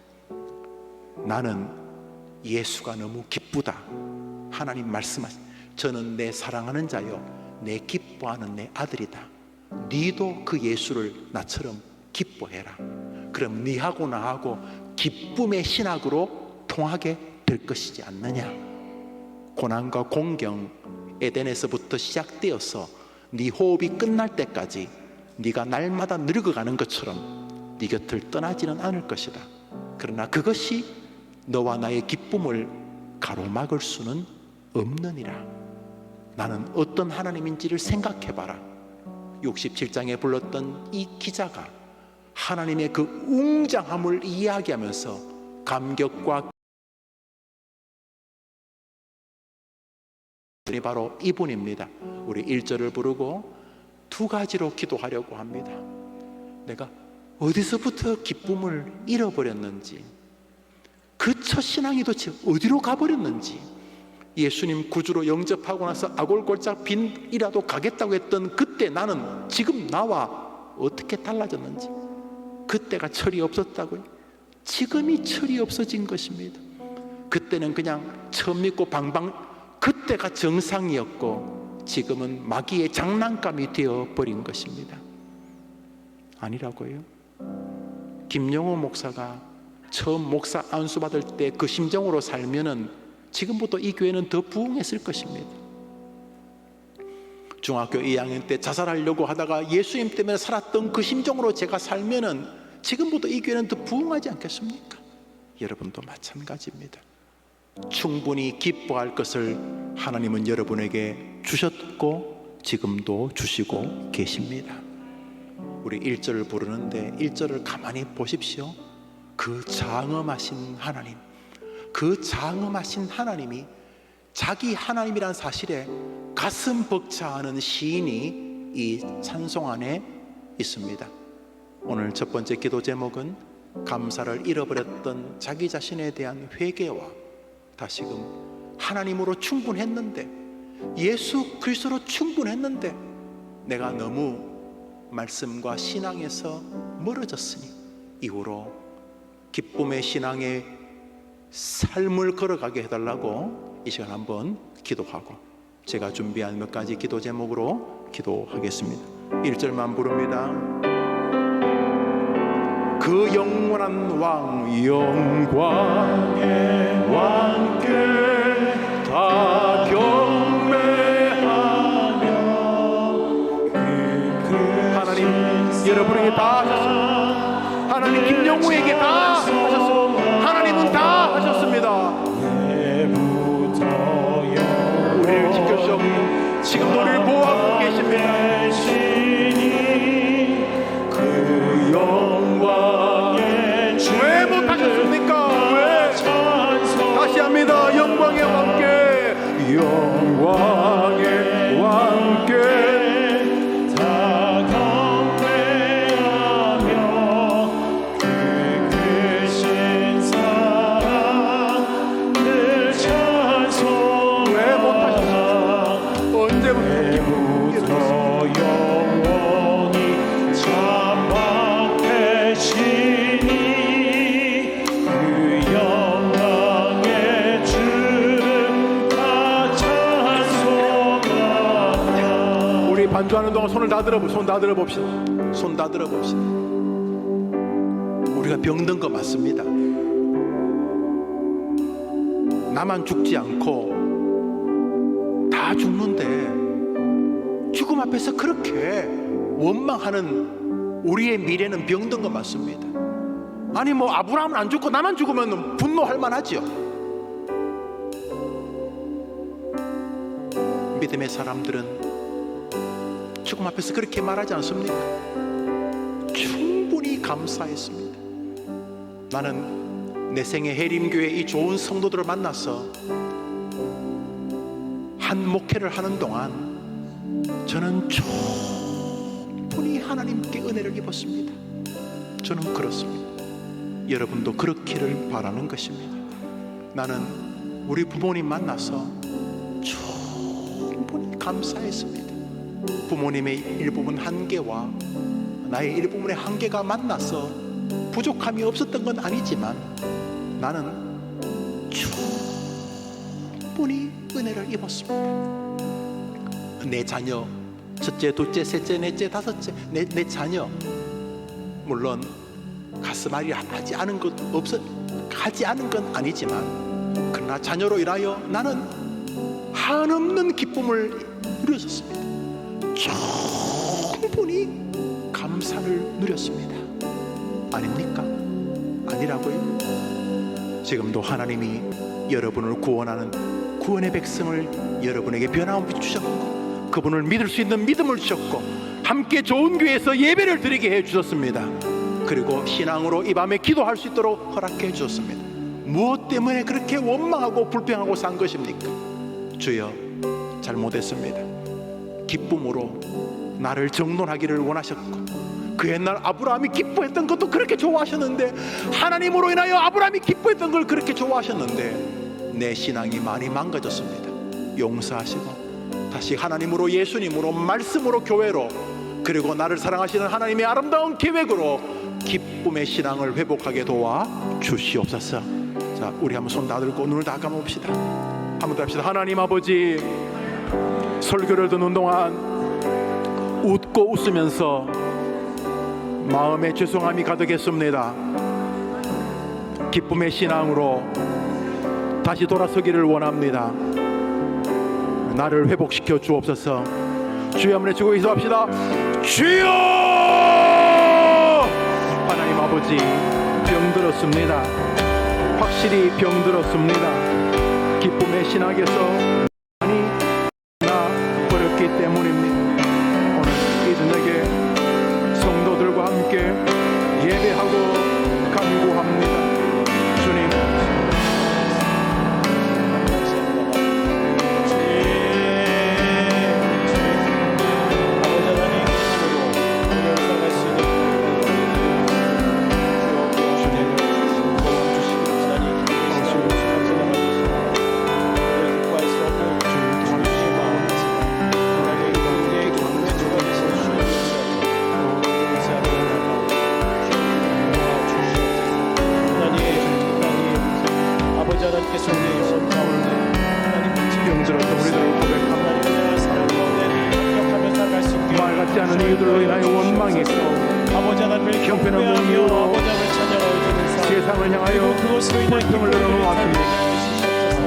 나는 예수가 너무 기쁘다. 하나님 말씀하십니다. 저는 내 사랑하는 자요, 내 기뻐하는 내 아들이다. 네도 그 예수를 나처럼 기뻐해라. 그럼 네하고 나하고 기쁨의 신학으로 통하게 될 것이지 않느냐. 고난과 공경 에덴에서부터 시작되어서 네 호흡이 끝날 때까지 네가 날마다 늙어가는 것처럼 네 곁을 떠나지는 않을 것이다. 그러나 그것이 너와 나의 기쁨을 가로막을 수는 없느니라. 나는 어떤 하나님인지를 생각해봐라. 67장에 불렀던 이 기자가 하나님의 그 웅장함을 이야기하면서 감격과 바로 이분입니다. 우리 1절을 부르고 두 가지로 기도하려고 합니다. 내가 어디서부터 기쁨을 잃어버렸는지, 그 첫 신앙이 도대체 어디로 가버렸는지, 예수님 구주로 영접하고 나서 아골골짝 빈이라도 가겠다고 했던 그때 나는 지금 나와 어떻게 달라졌는지, 그때가 철이 없었다고요? 지금이 철이 없어진 것입니다. 그때는 그냥 처음 믿고 방방, 그때가 정상이었고 지금은 마귀의 장난감이 되어버린 것입니다. 아니라고요? 김영호 목사가 처음 목사 안수 받을 때 그 심정으로 살면은 지금부터 이 교회는 더 부흥했을 것입니다. 중학교 2학년 때 자살하려고 하다가 예수님 때문에 살았던 그 심정으로 제가 살면은 지금부터 이 교회는 더 부흥하지 않겠습니까? 여러분도 마찬가지입니다. 충분히 기뻐할 것을 하나님은 여러분에게 주셨고 지금도 주시고 계십니다. 우리 1절을 부르는데 1절을 가만히 보십시오. 그 장엄하신 하나님, 그 장엄하신 하나님이 자기 하나님이란 사실에 가슴 벅차하는 시인이 이 찬송 안에 있습니다. 오늘 첫 번째 기도 제목은 감사를 잃어버렸던 자기 자신에 대한 회개와 다시금 하나님으로 충분했는데, 예수 그리스도로 충분했는데 내가 너무 말씀과 신앙에서 멀어졌으니 이후로 기쁨의 신앙의 삶을 걸어가게 해달라고 이 시간 한번 기도하고 제가 준비한 몇 가지 기도 제목으로 기도하겠습니다. 1절만 부릅니다. 그 영원한 왕, 영광의 왕께 다 경배하며 하나님 여러분에게 다 하셨습니다. 하나님 김영우에게 다 하셨습니다. 하나님은 다 하셨습니다. 우리를 지켜주셨고 지금 우리를 보호하고 계십니다. 그 영광의 왕께 다 경배하며 그 크신 사랑 늘 찬송하라. 언제부터 영원히 참박되시니 그 영광의 주를 다 찬송하라. 우리 반주하는 동안 손 다 들어봅시다. 손 다 들어봅시다. 우리가 병든 거 맞습니다. 나만 죽지 않고 다 죽는데 죽음 앞에서 그렇게 원망하는 우리의 미래는 병든 거 맞습니다. 아니 뭐 아브라함은 안 죽고 나만 죽으면 분노할 만하죠. 믿음의 사람들은 죽음 앞에서 그렇게 말하지 않습니까? 충분히 감사했습니다. 나는 내 생애 해림교회 이 좋은 성도들을 만나서 한 목회를 하는 동안 저는 충분히 하나님께 은혜를 입었습니다. 저는 그렇습니다. 여러분도 그렇기를 바라는 것입니다. 나는 우리 부모님 만나서 충분히 감사했습니다. 부모님의 일부분 한계와 나의 일부분의 한계가 만나서 부족함이 없었던 건 아니지만 나는 충분히 은혜를 입었습니다. 내 자녀, 첫째, 둘째, 셋째, 넷째, 다섯째, 내 자녀, 물론 가슴앓이 하지 않은 건 아니지만 그러나 자녀로 인하여 나는 한없는 기쁨을 누렸었습니다. 충분히 감사를 누렸습니다. 아닙니까? 아니라고요? 지금도 하나님이 여러분을 구원하는 구원의 백성을 여러분에게 변함없이 주셨고 그분을 믿을 수 있는 믿음을 주셨고 함께 좋은 교회에서 예배를 드리게 해주셨습니다. 그리고 신앙으로 이 밤에 기도할 수 있도록 허락해 주셨습니다. 무엇 때문에 그렇게 원망하고 불평하고 산 것입니까? 주여, 잘못했습니다. 기쁨으로 나를 정돈하기를 원하셨고 그 옛날 아브라함이 기뻐했던 것도 그렇게 좋아하셨는데 하나님으로 인하여 아브라함이 기뻐했던 걸 그렇게 좋아하셨는데 내 신앙이 많이 망가졌습니다. 용서하시고 다시 하나님으로, 예수님으로, 말씀으로, 교회로, 그리고 나를 사랑하시는 하나님의 아름다운 계획으로 기쁨의 신앙을 회복하게 도와 주시옵소서. 자, 우리 한번 손 다 들고 눈을 다 감아봅시다. 한번 더 합시다. 하나님 아버지, 설교를 듣는 동안 웃고 웃으면서 마음에 죄송함이 가득했습니다. 기쁨의 신앙으로 다시 돌아서기를 원합니다. 나를 회복시켜 주옵소서. 주여 한번 외치고 기도합시다. 주여! 하나님 아버지, 병들었습니다. 확실히 병들었습니다. 기쁨의 신학에서 많이 나버렸기 때문입니다. 오늘 이 저녁에 성도들과 함께 예배하고 간구합니다. 주님, 말같지 않은 이유들로 인하여 원망했고 형편없는 이유로 세상을 향하여 불평을 늘어놓았습니다.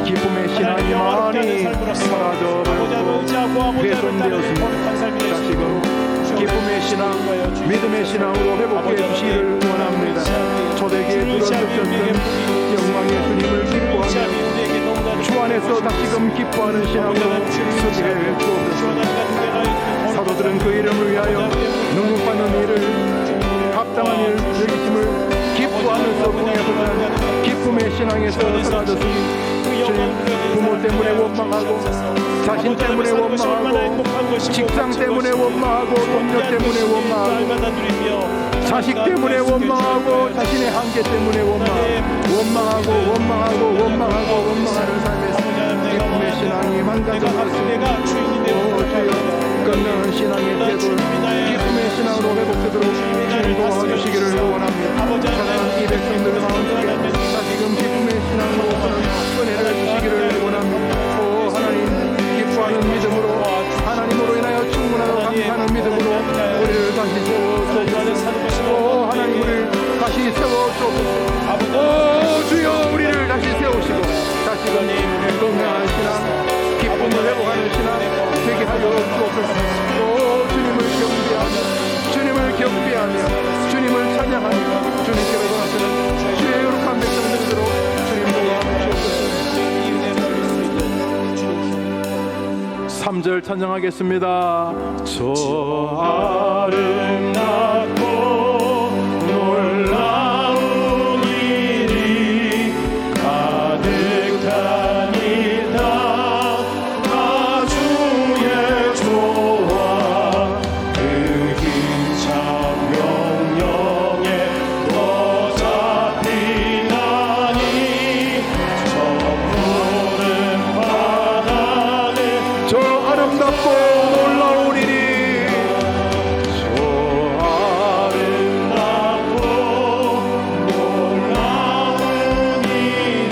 기쁨의 신앙이 많이 사라져버렸고 훼손되었습니다. 다시금 기쁨의 신앙, 믿음의 신앙으로 회복해 주시기를 원합니다. 초대기에 들어주셨던 영광의 주님을 기뻐하며 주 안에서 다시금 기뻐하는 신앙으로 서게 해 주옵소서. 사도들은 그 이름을 위하여 능력받는 일을 합당한 일 여기심을 기뻐하면서 보내보는 기쁨의 신앙에서 사라졌으니 주님, 부모 때문에 원망하고, 자신 때문에 원망하고, 직장 때문에 원망하고, 동료 때문에 원망하고, 자식 때문에 원망하고, 자신의 한계 때문에 원망하고 원망하는 삶에서 기쁨의 신앙이 망가져버렸습니다. 주여, 끝나는 신앙의 태도를 기쁨의 신앙으로 회복되도록 주님 도와주시기를 원합니다. 사랑하는 이 백성들 마음속에 다시금 기쁨의 신앙으로 은혜를 주시기를 원합니다. 오 하나님, 기뻐하는 믿음으로, 하나님으로 인하여 충분하고 감사하는 믿음으로 우리를 다시 세워주옵소서. 오 하나님, 우리를 다시 세워주옵소서. 오 주여, 우리를 다시 세우시고 다시금 건강한 신앙, 기쁨을 회복하는 신앙 되게 하여 주옵소서. 오 주님을 경배하며 주님을 찬양하며 주님께로 돌아서는 주의 거룩한 백성들로 주님 도와주옵소서. 3절 찬양하겠습니다. 저 아름답고 놀라운 일이 가득한 이 땅, 다 주의 조화, 그 힘찬 명령에 더 잡히나니, 저 푸른 바다는 저 아름답고 놀라운 일이, 저 아름답고 놀라운 일이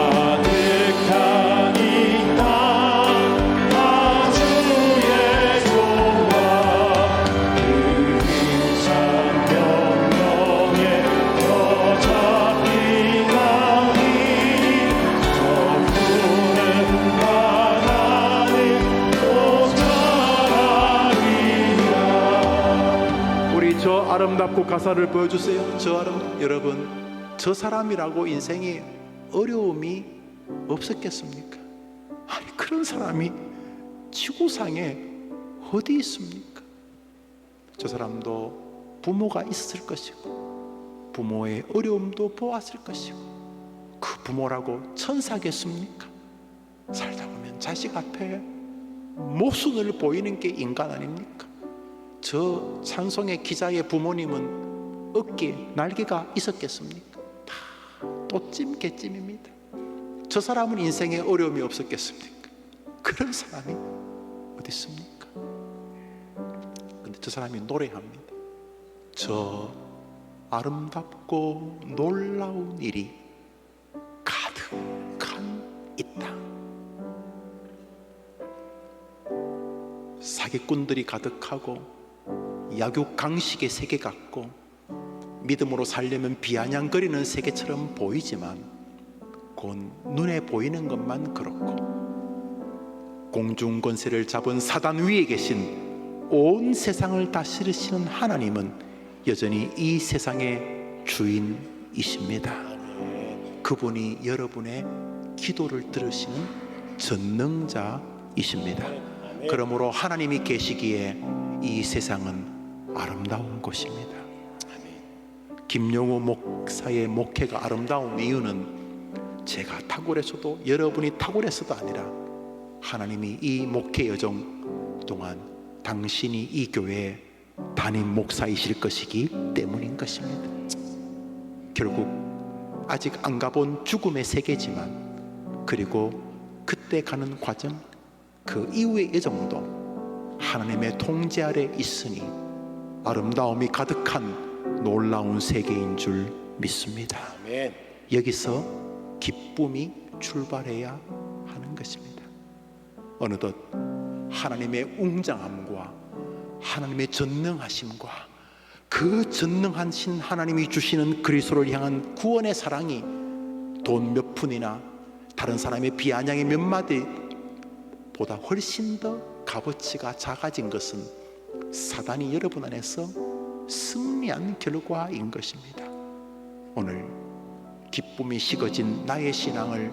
가득한 이 땅, 다 주의 조화, 그 힘찬 명령에 더 잡히나니, 저 푸른 바다는 또 자라리라. 우리 저 아름답고 가사를 보여주세요. 여러분, 저 사람이라고 인생에 어려움이 없었겠습니까? 아니, 그런 사람이 지구상에 어디 있습니까? 저 사람도 부모가 있을 것이고 부모의 어려움도 보았을 것이고, 그 부모라고 천사겠습니까? 살다 보면 자식 앞에 모순을 보이는 게 인간 아닙니까? 저 찬송의 기자의 부모님은 어깨에 날개가 있었겠습니까? 다 또찜 개찜입니다. 저 사람은 인생에 어려움이 없었겠습니까? 그런 사람이 어디 있습니까? 근데 저 사람이 노래합니다. 저 아름답고 놀라운 일이 가득한 이 땅, 사기꾼들이 가득하고 약육강식의 세계 같고 믿음으로 살려면 비아냥거리는 세계처럼 보이지만, 곧 눈에 보이는 것만 그렇고, 공중권세를 잡은 사단 위에 계신 온 세상을 다스리시는 하나님은 여전히 이 세상의 주인이십니다. 그분이 여러분의 기도를 들으시는 전능자이십니다. 그러므로 하나님이 계시기에 이 세상은 아름다운 곳입니다. 김용호 목사의 목회가 아름다운 이유는 제가 탁월해서도 여러분이 탁월해서도 아니라 하나님이 이 목회 여정 동안 당신이 이 교회의 담임 목사이실 것이기 때문인 것입니다. 결국 아직 안 가본 죽음의 세계지만, 그리고 그때 가는 과정, 그 이후의 여정도 하나님의 통제 아래 있으니 아름다움이 가득한 놀라운 세계인 줄 믿습니다. 아멘. 여기서 기쁨이 출발해야 하는 것입니다. 어느덧 하나님의 웅장함과 하나님의 전능하심과 그 전능하신 하나님이 주시는 그리스도를 향한 구원의 사랑이 돈 몇 푼이나 다른 사람의 비아냥의 몇 마디보다 훨씬 더 값어치가 작아진 것은 사단이 여러분 안에서 승리한 결과인 것입니다. 오늘 기쁨이 식어진 나의 신앙을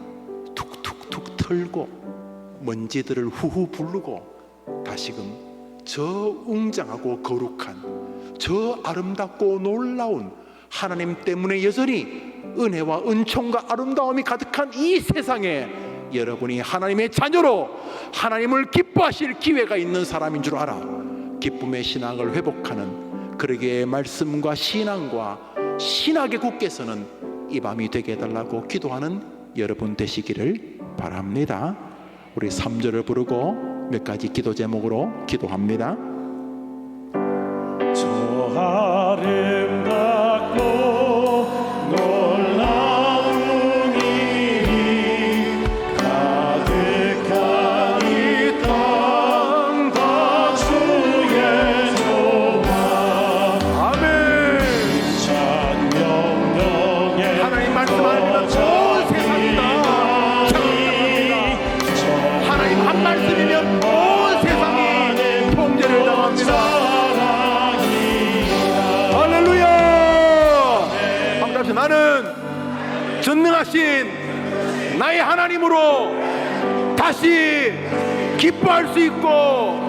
툭툭툭 털고 먼지들을 후후 부르고 다시금 저 웅장하고 거룩한, 저 아름답고 놀라운 하나님 때문에 여전히 은혜와 은총과 아름다움이 가득한 이 세상에 여러분이 하나님의 자녀로 하나님을 기뻐하실 기회가 있는 사람인 줄 알아 기쁨의 신앙을 회복하는 그러기에 말씀과 신앙과 신학에 굳게 서는 이 밤이 되게 해달라고 기도하는 여러분 되시기를 바랍니다. 우리 3절을 부르고 몇 가지 기도 제목으로 기도합니다. 저 아름답고 놀라운 일이 가득한 이 땅 다 주의 조화 아멘. 찬명령에 하나님 말씀하시면 온 세상이 다 창조합니다. 하나님 한 말씀이면 온 세상이 통제를 당합니다. 할렐루야. 한번 합시다. 나는 전능하신 나의 하나님으로 다시 기뻐할 수 있고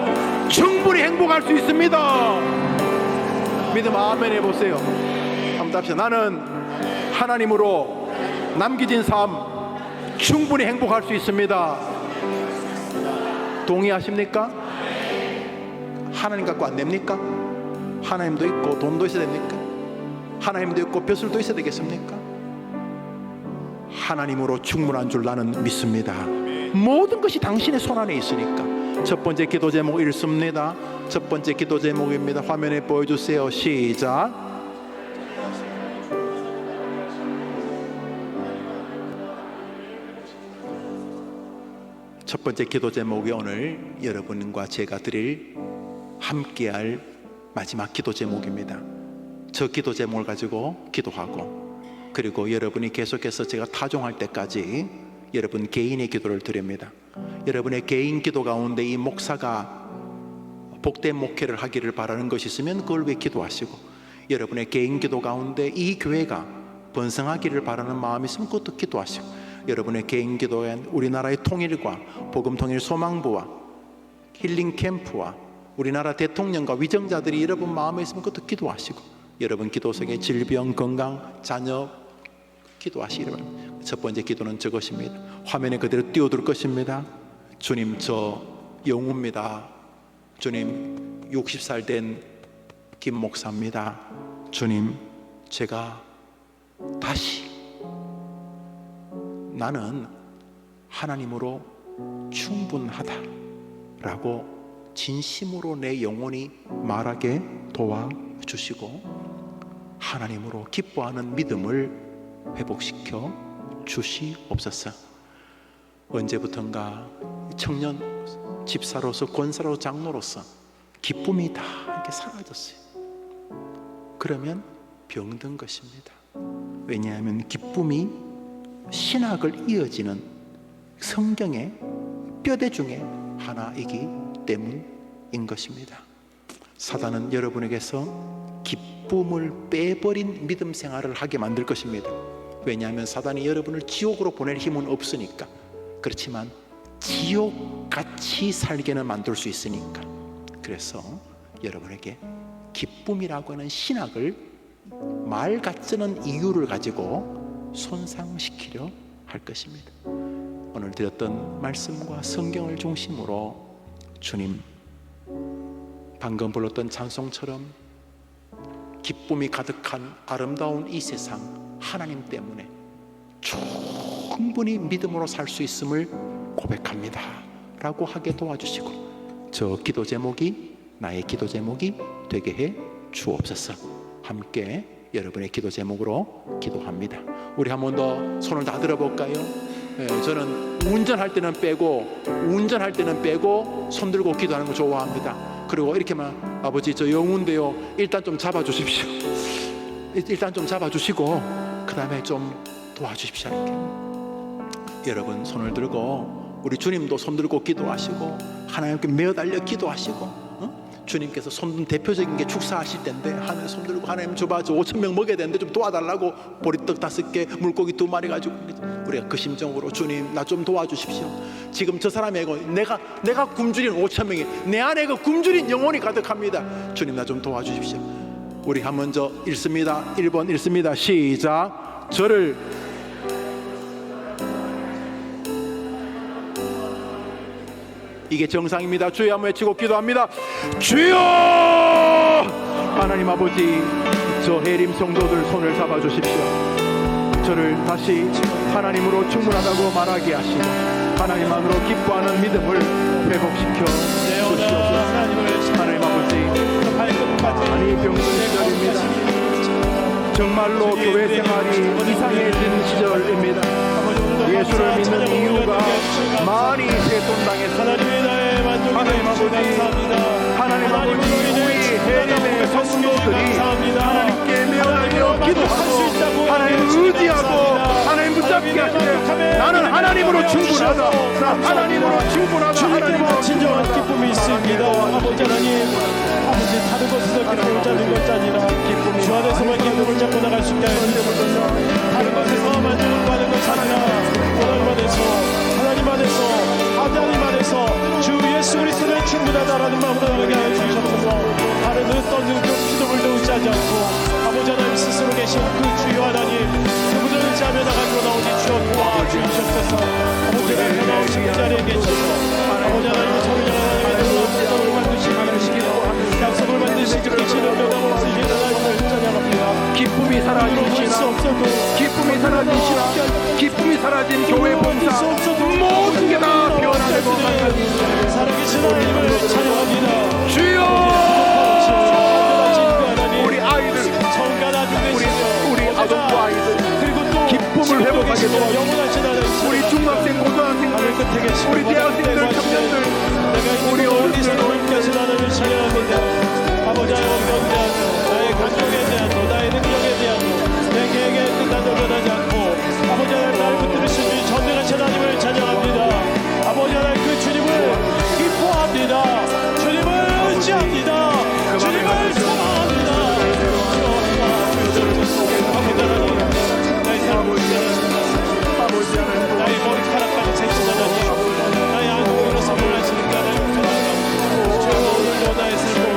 충분히 행복할 수 있습니다. 믿음 아멘 해보세요. 한번 합시다. 나는 하나님으로 남겨진 삶 충분히 행복할 수 있습니다. 동의하십니까? 하나님 갖고 안 됩니까? 하나님도 있고 돈도 있어야 됩니까? 하나님도 있고 벼슬도 있어야 되겠습니까? 하나님으로 충분한 줄 나는 믿습니다. 모든 것이 당신의 손 안에 있으니까. 첫 번째 기도 제목 읽습니다. 첫 번째 기도 제목입니다. 화면에 보여주세요. 시작. 첫 번째 기도 제목이 오늘 여러분과 제가 드릴 함께할 마지막 기도 제목입니다. 저 기도 제목을 가지고 기도하고 그리고 여러분이 계속해서 제가 타종할 때까지 여러분 개인의 기도를 드립니다. 여러분의 개인 기도 가운데 이 목사가 복된 목회를 하기를 바라는 것이 있으면 그걸 위해 기도하시고 여러분의 개인 기도 가운데 이 교회가 번성하기를 바라는 마음이 있으면 그것도 기도하시고 여러분의 개인 기도에 우리나라의 통일과 복음통일 소망부와 힐링 캠프와 우리나라 대통령과 위정자들이 여러분 마음에 있으면 그것도 기도하시고 여러분 기도 속에 질병, 건강, 자녀 기도하시기를 바랍니다. 첫 번째 기도는 저것입니다. 화면에 그대로 띄워둘 것입니다. 주님, 저 영우입니다. 주님, 60살 된 김 목사입니다. 주님, 제가 다시 나는 하나님으로 충분하다라고 진심으로 내 영혼이 말하게 도와주시고 하나님으로 기뻐하는 믿음을 회복시켜 주시옵소서. 언제부턴가 청년 집사로서 권사로 장로로서 기쁨이 다 이렇게 사라졌어요. 그러면 병든 것입니다. 왜냐하면 기쁨이 신학을 이어지는 성경의 뼈대 중에 하나이기 때문인 것입니다. 사단은 여러분에게서 기쁨을 빼버린 믿음 생활을 하게 만들 것입니다. 왜냐하면 사단이 여러분을 지옥으로 보낼 힘은 없으니까. 그렇지만 지옥같이 살게는 만들 수 있으니까. 그래서 여러분에게 기쁨이라고 하는 신학을 말 같지는 이유를 가지고 손상시키려 할 것입니다. 오늘 드렸던 말씀과 성경을 중심으로 주님, 방금 불렀던 찬송처럼 기쁨이 가득한 아름다운 이 세상 하나님 때문에 충분히 믿음으로 살 수 있음을 고백합니다 라고 하게 도와주시고 저 기도 제목이 나의 기도 제목이 되게 해 주옵소서. 함께 여러분의 기도 제목으로 기도합니다. 우리 한 번 더 손을 다 들어볼까요? 저는 운전할 때는 빼고 손 들고 기도하는 거 좋아합니다. 그리고 이렇게만 아버지 저 영혼인데요 일단 좀 잡아주십시오. 일단 좀 잡아주시고 그 다음에 좀 도와주십시오. 이렇게 여러분 손을 들고 우리 주님도 손 들고 기도하시고 하나님께 매어달려 기도하시고 주님께서 손든 대표적인 게 축사하실 때인데 하나님 손 들고 하나님 줘봐 저 5,000명 먹여야 되는데 좀 도와달라고 보리떡 5개 물고기 2마리 가지고 우리가 그 심정으로 주님 나 좀 도와주십시오. 지금 저 사람의 내가 굶주린 5,000명이 내 안에 그 굶주린 영혼이 가득합니다. 주님 나 좀 도와주십시오. 우리 한 먼저 읽습니다. 1번 읽습니다. 시작. 저를 이게 정상입니다. 주여 한번 외치고 기도합니다. 주여! 하나님 아버지, 저 해림 성도들 손을 잡아 주십시오. 저를 다시 하나님으로 충분하다고 말하게 하시고 하나님만으로 기뻐하는 믿음을 회복시켜 주시옵소서. 하나님 아버지, 많이 병든 시절입니다. 정말로 교회 생활이 이상해진 시절입니다. 예수를 믿는 이유가 많이 세손당했습니다. 하나님 아버지, 하나님 아버지, 우리 해림의 성도들이 하나님께 매어하며 기도하고 하나님을 의지하고 하나님 붙잡게 하시되 나는 하나님으로 충분하다, 나 하나님으로 충분하다, 주님께만 진정한 기쁨이 있습니다. 아버지 하나님, 아버지 다른 것에서 기쁨을 잡는 것이 아니라 주 안에서만 기쁨을 잡고 나갈 수 있게 하시옵소서. 다른 것에서 만족을 받는 것이 아니라 하나님 안에서, 하나님 안에서, 하나님 안에서 주 예수 그리스도는 충분하다라는 마음으로 나가게 하여 주시옵소서. 다른 어떤 기도물도 의지하지 않고 아버지 하나님 스스로 계신 그 주여 하나님, 그분을 의지하며 나가지고 나오니 주여 도와주시옵소서. 아버지 하나님 나오신 그 자리에 계셔서 아버지 하나님 저를 향하여 약속을 만드시고 약속을 만드시고 계시는 여담을 쓰시는 하나님을 찬양합니다. 기쁨이 사라지시나, 기쁨이 사라지시나, 기쁨이 사라진 교회 봉사 모든 게 다 변화되고 살아계신 하나님을 찬양합니다. 주여! 우리 아이들, 우리 아동부 아이들 그리고 또 기쁨을 회복하게 도와주시고 영원하신 하나님, 우리 중학생, 고등학생들, 우리 대학생들, 청년들, 우리 어른들 하나님께서 하나님을 찬양합니다. 아버지 하나님 변하지 나의 감정에 대한도 나의 능력에 대한도 내 계획에 끝나도 변하지 않고 아버지 하나님 나를 붙들으신 주 전능하신 하나님을 찬양합니다. 아버지 하나님 그 주님을 기뻐합니다. 주님을 의지합니다. 주님을 사랑합니다. 아버지 하나님, 나의 머리카락까지 채친 하나님, 나의 안목으로 선물하시는 하나님 사랑합니다. 주여 오늘도 나의 슬픔을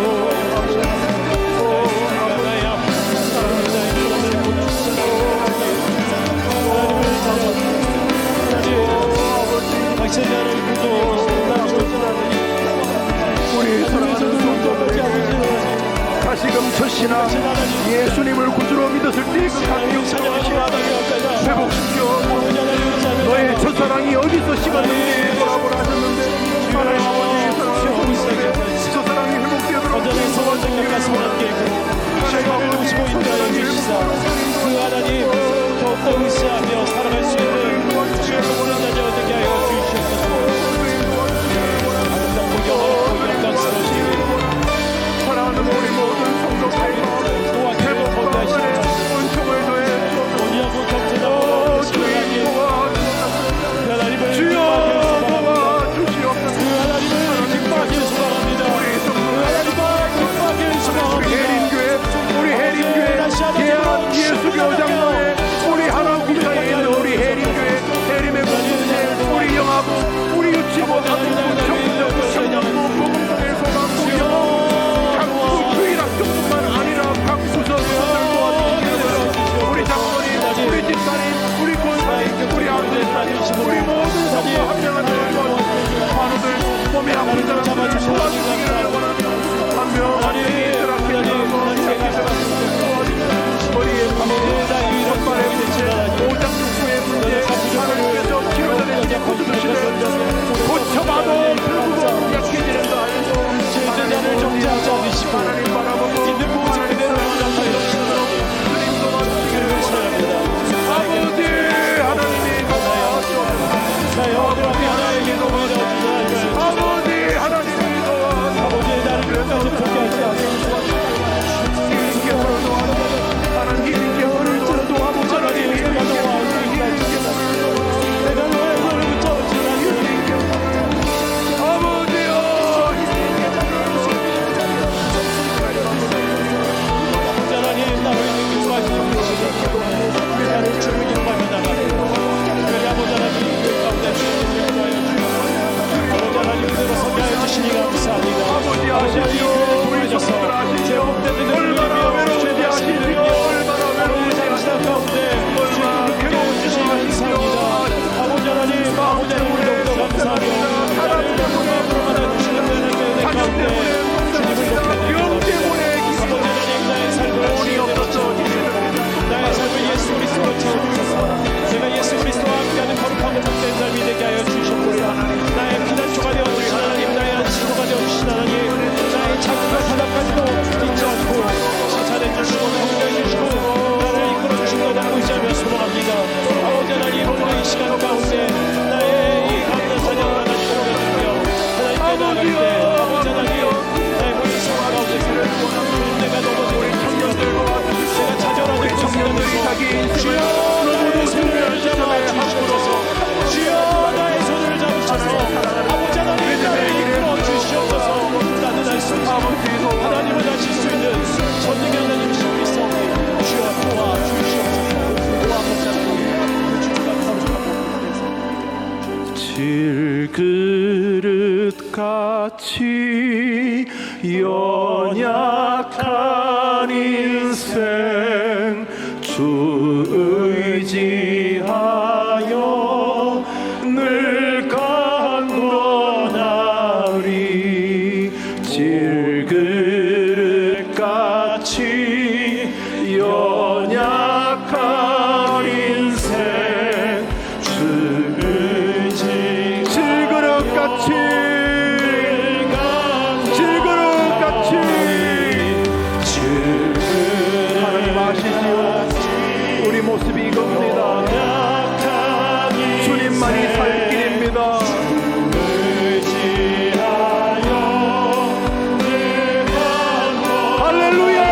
나의 아픔, 나의 힘을 하나님을 찾아 당신 나를 구속하시고 우리 사랑하는 성도들 다시금 첫시나 예수님을 구주로 믿었을 때 그 감격 회복시켜 너의 첫사랑이 어디서 식었는지 돌아보라 하셨는데 하나님 아버지 사랑하는 성도들에게 첫사랑이 회복되도록 언제나 소원 생각하시면 함께 시간을 오시고 있다는 계시사 그 하나님 더욱더 의지하며 살아갈 수 있는 주의 모든 자녀 되게 하여 주시옵소서. 아름답고 영광스러우시고 사랑하는 우리 모든 성도들 회복과 은총을 더해 온유하고 경제하고 신뢰하게 그 하나님을 주여 도와주시옵소서. 그 하나님을 기뻐하기를 소망합니다. 그 하나님과 기뻐하기를 소망합니다. 우리 해림교회 대한 예수교장로회 우리 하나구사에 있는 우리 해림교회 해림의 공동체 우리 영합 우리 유치원 청년부 청년부 보건소의 소방구역 각 주일학교뿐만 아니라 각 부서들을 도와주시고 우리 장로님 우리 집사님 우리 권사님 우리 아버지님 우리 모든 성도 한 명 한 명 도와주시고 환우들 몸이 아픈 사람들을 도와주시기를 원합니다. 한명 한 명이 드랍게 머리에 손발에 문제, 오장육부의 문제, 하나님께서 치료자를 고쳐주시네. 고쳐봐도 결국은 약해지는 거 알고 제자를 정죄하지 않으시고 하나님 바라보고 있는 모습 그대로 주님도 찬양합니다. 아버지 하나님이 도와주옵소서. 나의 어머니 하나에게 고백하옵소서. 아버지 때 아버지 하나님 모든 상황 가운데서 내가 넘어지는 청년들과 내가 좌절하는 청년들과 주여 나의 손을 잡아주시옵소서. 주여 나의 손을 잡으셔서 아버지 하나님 나를 이끌어 주시옵소서. 나는 할 수 있는 하나님을 하실 수 있는 전능의 하나님이시여 믿사옵나이다. 주여 도와주시옵소서. 아버지 하나님 질그릇같이 연약한 인생 주 의지하여 늘 강건하리. 질그릇같이 연약한 인생 주 의지 질그릇같이 하나님 아시지요? 우리 모습이 이겁니다. 주님만이 살 길입니다. 할렐루야.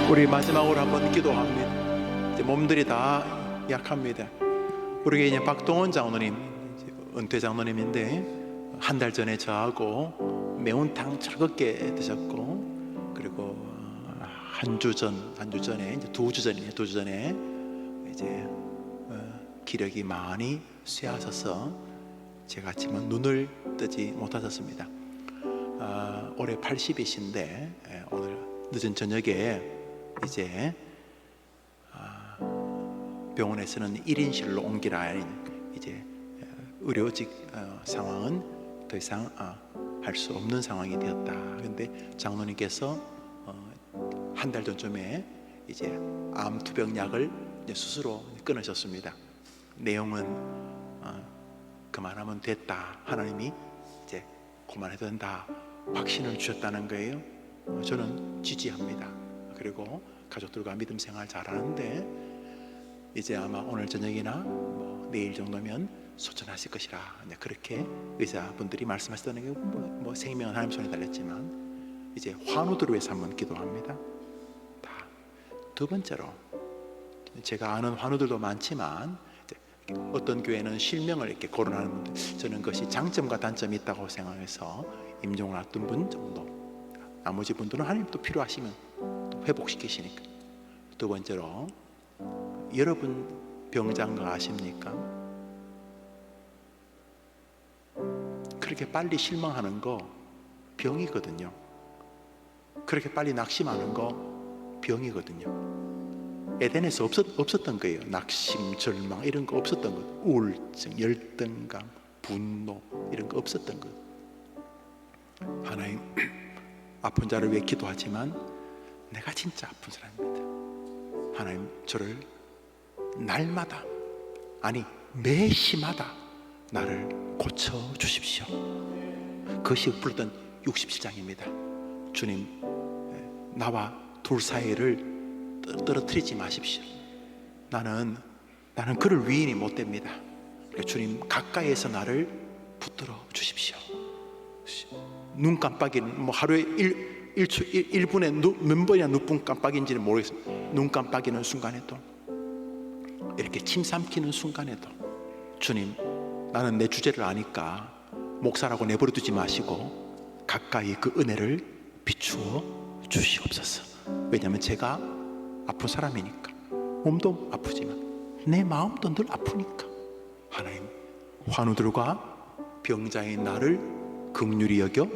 우리 마지막으로 한번 기도합니다. 이제 몸들이 다 약합니다. 우리 이제 박동원 장로님, 은퇴 장로님인데 한 달 전에 저하고 매운탕 즐겁게 드셨고, 그리고 한 주 전에 이제 두 주 전에 이제 기력이 많이 쇠하셔서 제가 아침은 눈을 뜨지 못하셨습니다. 올해 80이신데 오늘 늦은 저녁에 이제 병원에서는 1인실로 옮기라, 이제 의료직 상황은 더 이상 할 수 없는 상황이 되었다. 그런데 장로님께서 한 달 전쯤에 이제 암 투병약을 이제 스스로 끊으셨습니다. 내용은 그만하면 됐다. 하나님이 이제 그만해도 된다. 확신을 주셨다는 거예요. 저는 지지합니다. 그리고 가족들과 믿음 생활 잘하는데 이제 아마 오늘 저녁이나 뭐 내일 정도면 소천하실 것이라, 그렇게 의사분들이 말씀하시다는 게 뭐 생명은 하나님 손에 달렸지만 이제 환우들을 위해서 한번 기도합니다. 두 번째로, 제가 아는 환우들도 많지만 어떤 교회는 실명을 이렇게 거론하는 분들, 저는 그것이 장점과 단점이 있다고 생각해서 임종을 앞둔 분 정도, 나머지 분들은 하나님 또 필요하시면 또 회복시키시니까. 두 번째로, 여러분 병장한 거 아십니까? 그렇게 빨리 실망하는 거 병이거든요. 그렇게 빨리 낙심하는 거 병이거든요. 에덴에서 없었던 거예요. 낙심, 절망 이런 거 없었던 것. 우울증, 열등감, 분노 이런 거 없었던 것. 하나님, 아픈 자를 위해 기도하지만 내가 진짜 아픈 사람입니다. 하나님, 저를 날마다, 아니 매시마다 나를 고쳐주십시오. 그것이 불렀던 67장입니다. 주님, 나와 둘 사이를 떨어뜨리지 마십시오. 나는 그를 위인이 못 됩니다. 주님, 가까이에서 나를 붙들어 주십시오. 눈 깜빡이는 뭐 하루에 1분에 몇 번이나 눈 깜빡인지는 모르겠습니다. 눈 깜빡이는 순간에도, 이렇게 침 삼키는 순간에도 주님, 나는 내 주제를 아니까 목사라고 내버려 두지 마시고 가까이 그 은혜를 비추어 주시옵소서. 왜냐하면 제가 아픈 사람이니까, 몸도 아프지만 내 마음도 늘 아프니까. 하나님, 환우들과 병자인 나를 긍휼히 여겨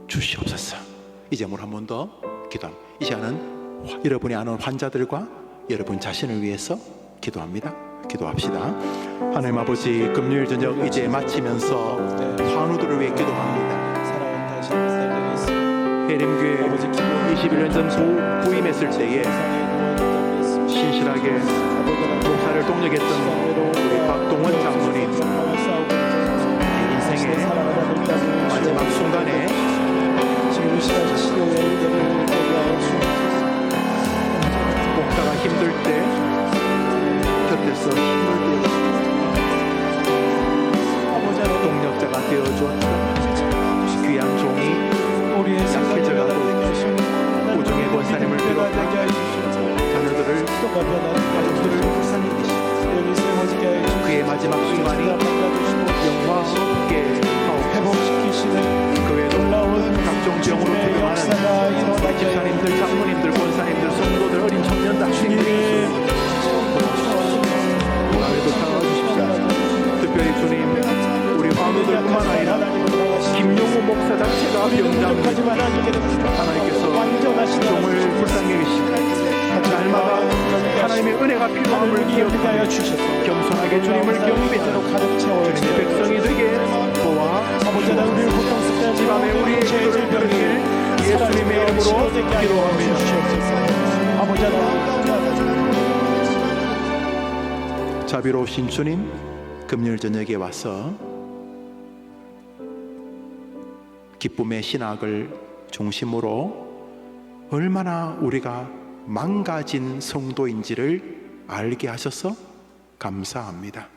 주시옵소서. 이제 한 번 더 기도합니다. 이 시간은 여러분이 아는 환자들과 여러분 자신을 위해서 기도합니다. 기도합시다. 하나님 아버지, 금요일 저녁 이제 마치면서 환우들을 위해 기도합니다. 사랑하는 당신의 삶에 있습니다. 해림교회 21년 전 부임했을 때에 신실하게 목사를 동력했던 우리 박동원 장로님, 영화롭게 하옵소서. 회복시키시는 그 외에도 놀라운 각종 병으로 주님의 고통하는 역사가 일어나게 집사님들, 장로님들, 권사님들, 성도들, 어린 청년들, 학생들이 오늘도 찾아와 주십시오. 특별히 주님, 우리 환우들뿐만 아니라 김용호 목사 자체가 병장 하나님께서 종을 불쌍히 여기시고 날마다 하나님의 은혜가 필요함을 기억하여 겸손하게 주님을 경배하는 주님의 백성이 되게 도와 주옵소서. 이 밤에 우리의 기도를 들으실 예수님의 이름으로 기도합니다. 아버지 하나님 자비로우신 주님, 금요일 저녁에 와서 기쁨의 신학을 중심으로 얼마나 우리가 망가진 성도인지를 알게 하셔서 감사합니다.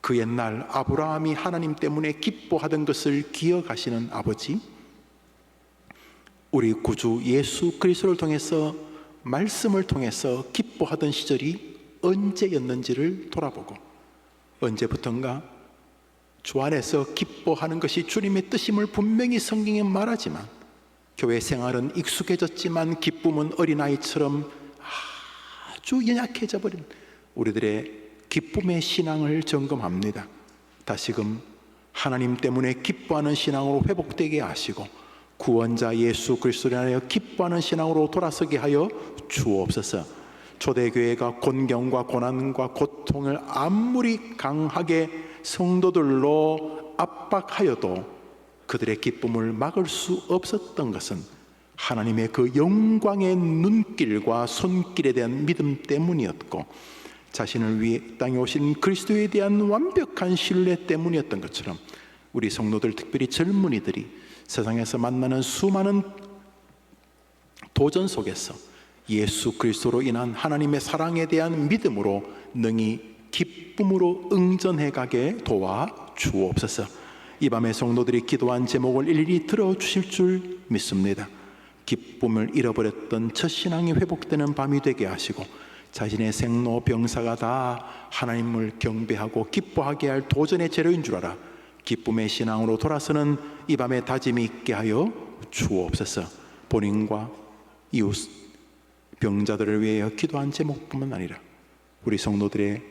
그 옛날 아브라함이 하나님 때문에 기뻐하던 것을 기억하시는 아버지, 우리 구주 예수 그리스도를 통해서 말씀을 통해서 기뻐하던 시절이 언제였는지를 돌아보고 언제부턴가 주 안에서 기뻐하는 것이 주님의 뜻임을 분명히 성경에 말하지만 교회 생활은 익숙해졌지만 기쁨은 어린아이처럼 아주 연약해져 버린 우리들의 기쁨의 신앙을 점검합니다. 다시금 하나님 때문에 기뻐하는 신앙으로 회복되게 하시고 구원자 예수 그리스도를 하여 기뻐하는 신앙으로 돌아서게 하여 주옵소서. 초대교회가 곤경과 고난과 고통을 아무리 강하게 성도들로 압박하여도 그들의 기쁨을 막을 수 없었던 것은 하나님의 그 영광의 눈길과 손길에 대한 믿음 때문이었고 자신을 위해 땅에 오신 그리스도에 대한 완벽한 신뢰 때문이었던 것처럼 우리 성도들, 특별히 젊은이들이 세상에서 만나는 수많은 도전 속에서 예수 그리스도로 인한 하나님의 사랑에 대한 믿음으로 능히 기쁨으로 응전해 가게 도와 주옵소서. 이 밤에 성도들이 기도한 제목을 일일이 들어주실 줄 믿습니다. 기쁨을 잃어버렸던 첫 신앙이 회복되는 밤이 되게 하시고 자신의 생로병사가 다 하나님을 경배하고 기뻐하게 할 도전의 재료인 줄 알아 기쁨의 신앙으로 돌아서는 이 밤에 다짐이 있게 하여 주옵소서. 본인과 이웃 병자들을 위하여 기도한 제목뿐만 아니라 우리 성도들의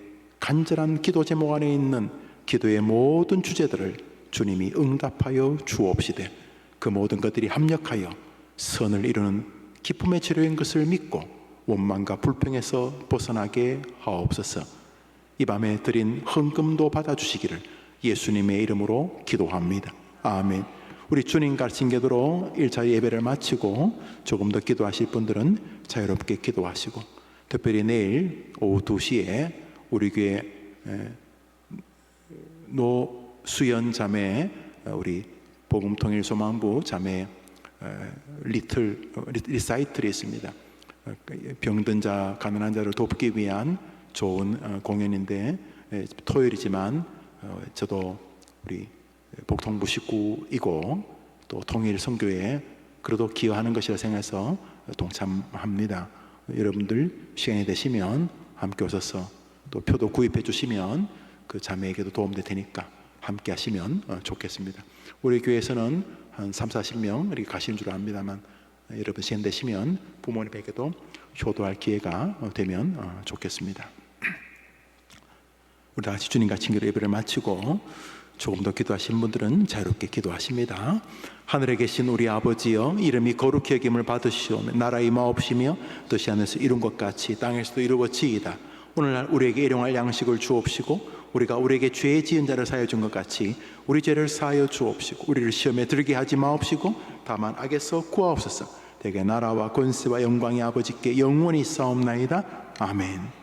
간절한 기도 제목 안에 있는 기도의 모든 주제들을 주님이 응답하여 주옵시되 그 모든 것들이 합력하여 선을 이루는 기쁨의 재료인 것을 믿고 원망과 불평에서 벗어나게 하옵소서. 이 밤에 드린 헌금도 받아주시기를 예수님의 이름으로 기도합니다. 아멘. 우리 주님 가르친 기도로 1차 예배를 마치고 조금 더 기도하실 분들은 자유롭게 기도하시고 특별히 내일 오후 2시에 우리 교회 노수연 자매 우리 복음통일소망부 자매 리사이틀이 있습니다. 병든 자, 가난한 자를 돕기 위한 좋은 공연인데 토요일이지만 저도 우리 복통부 식구이고 또 통일선교회에 그래도 기여하는 것이라 생각해서 동참합니다. 여러분들 시간이 되시면 함께 오셔서 또 표도 구입해 주시면 그 자매에게도 도움될 테니까 함께 하시면 좋겠습니다. 우리 교회에서는 한 30-40명 이렇게 가시는 줄 압니다만 여러분 시간 되시면 부모님에게도 효도할 기회가 되면 좋겠습니다. 우리 다 같이 주님과 친교로 예배를 마치고 조금 더 기도하신 분들은 자유롭게 기도하십니다. 하늘에 계신 우리 아버지여, 이름이 거룩히 여김을 받으시오며 나라 임하옵시며 뜻이 하늘에서 이룬 것 같이 땅에서도 이루어지이다. 오늘날 우리에게 일용할 양식을 주옵시고 우리가 우리에게 죄 지은 자를 사하여 준 것 같이 우리 죄를 사하여 주옵시고 우리를 시험에 들게 하지 마옵시고 다만 악에서 구하옵소서. 대개 나라와 권세와 영광이 아버지께 영원히 있사옵나이다. 아멘.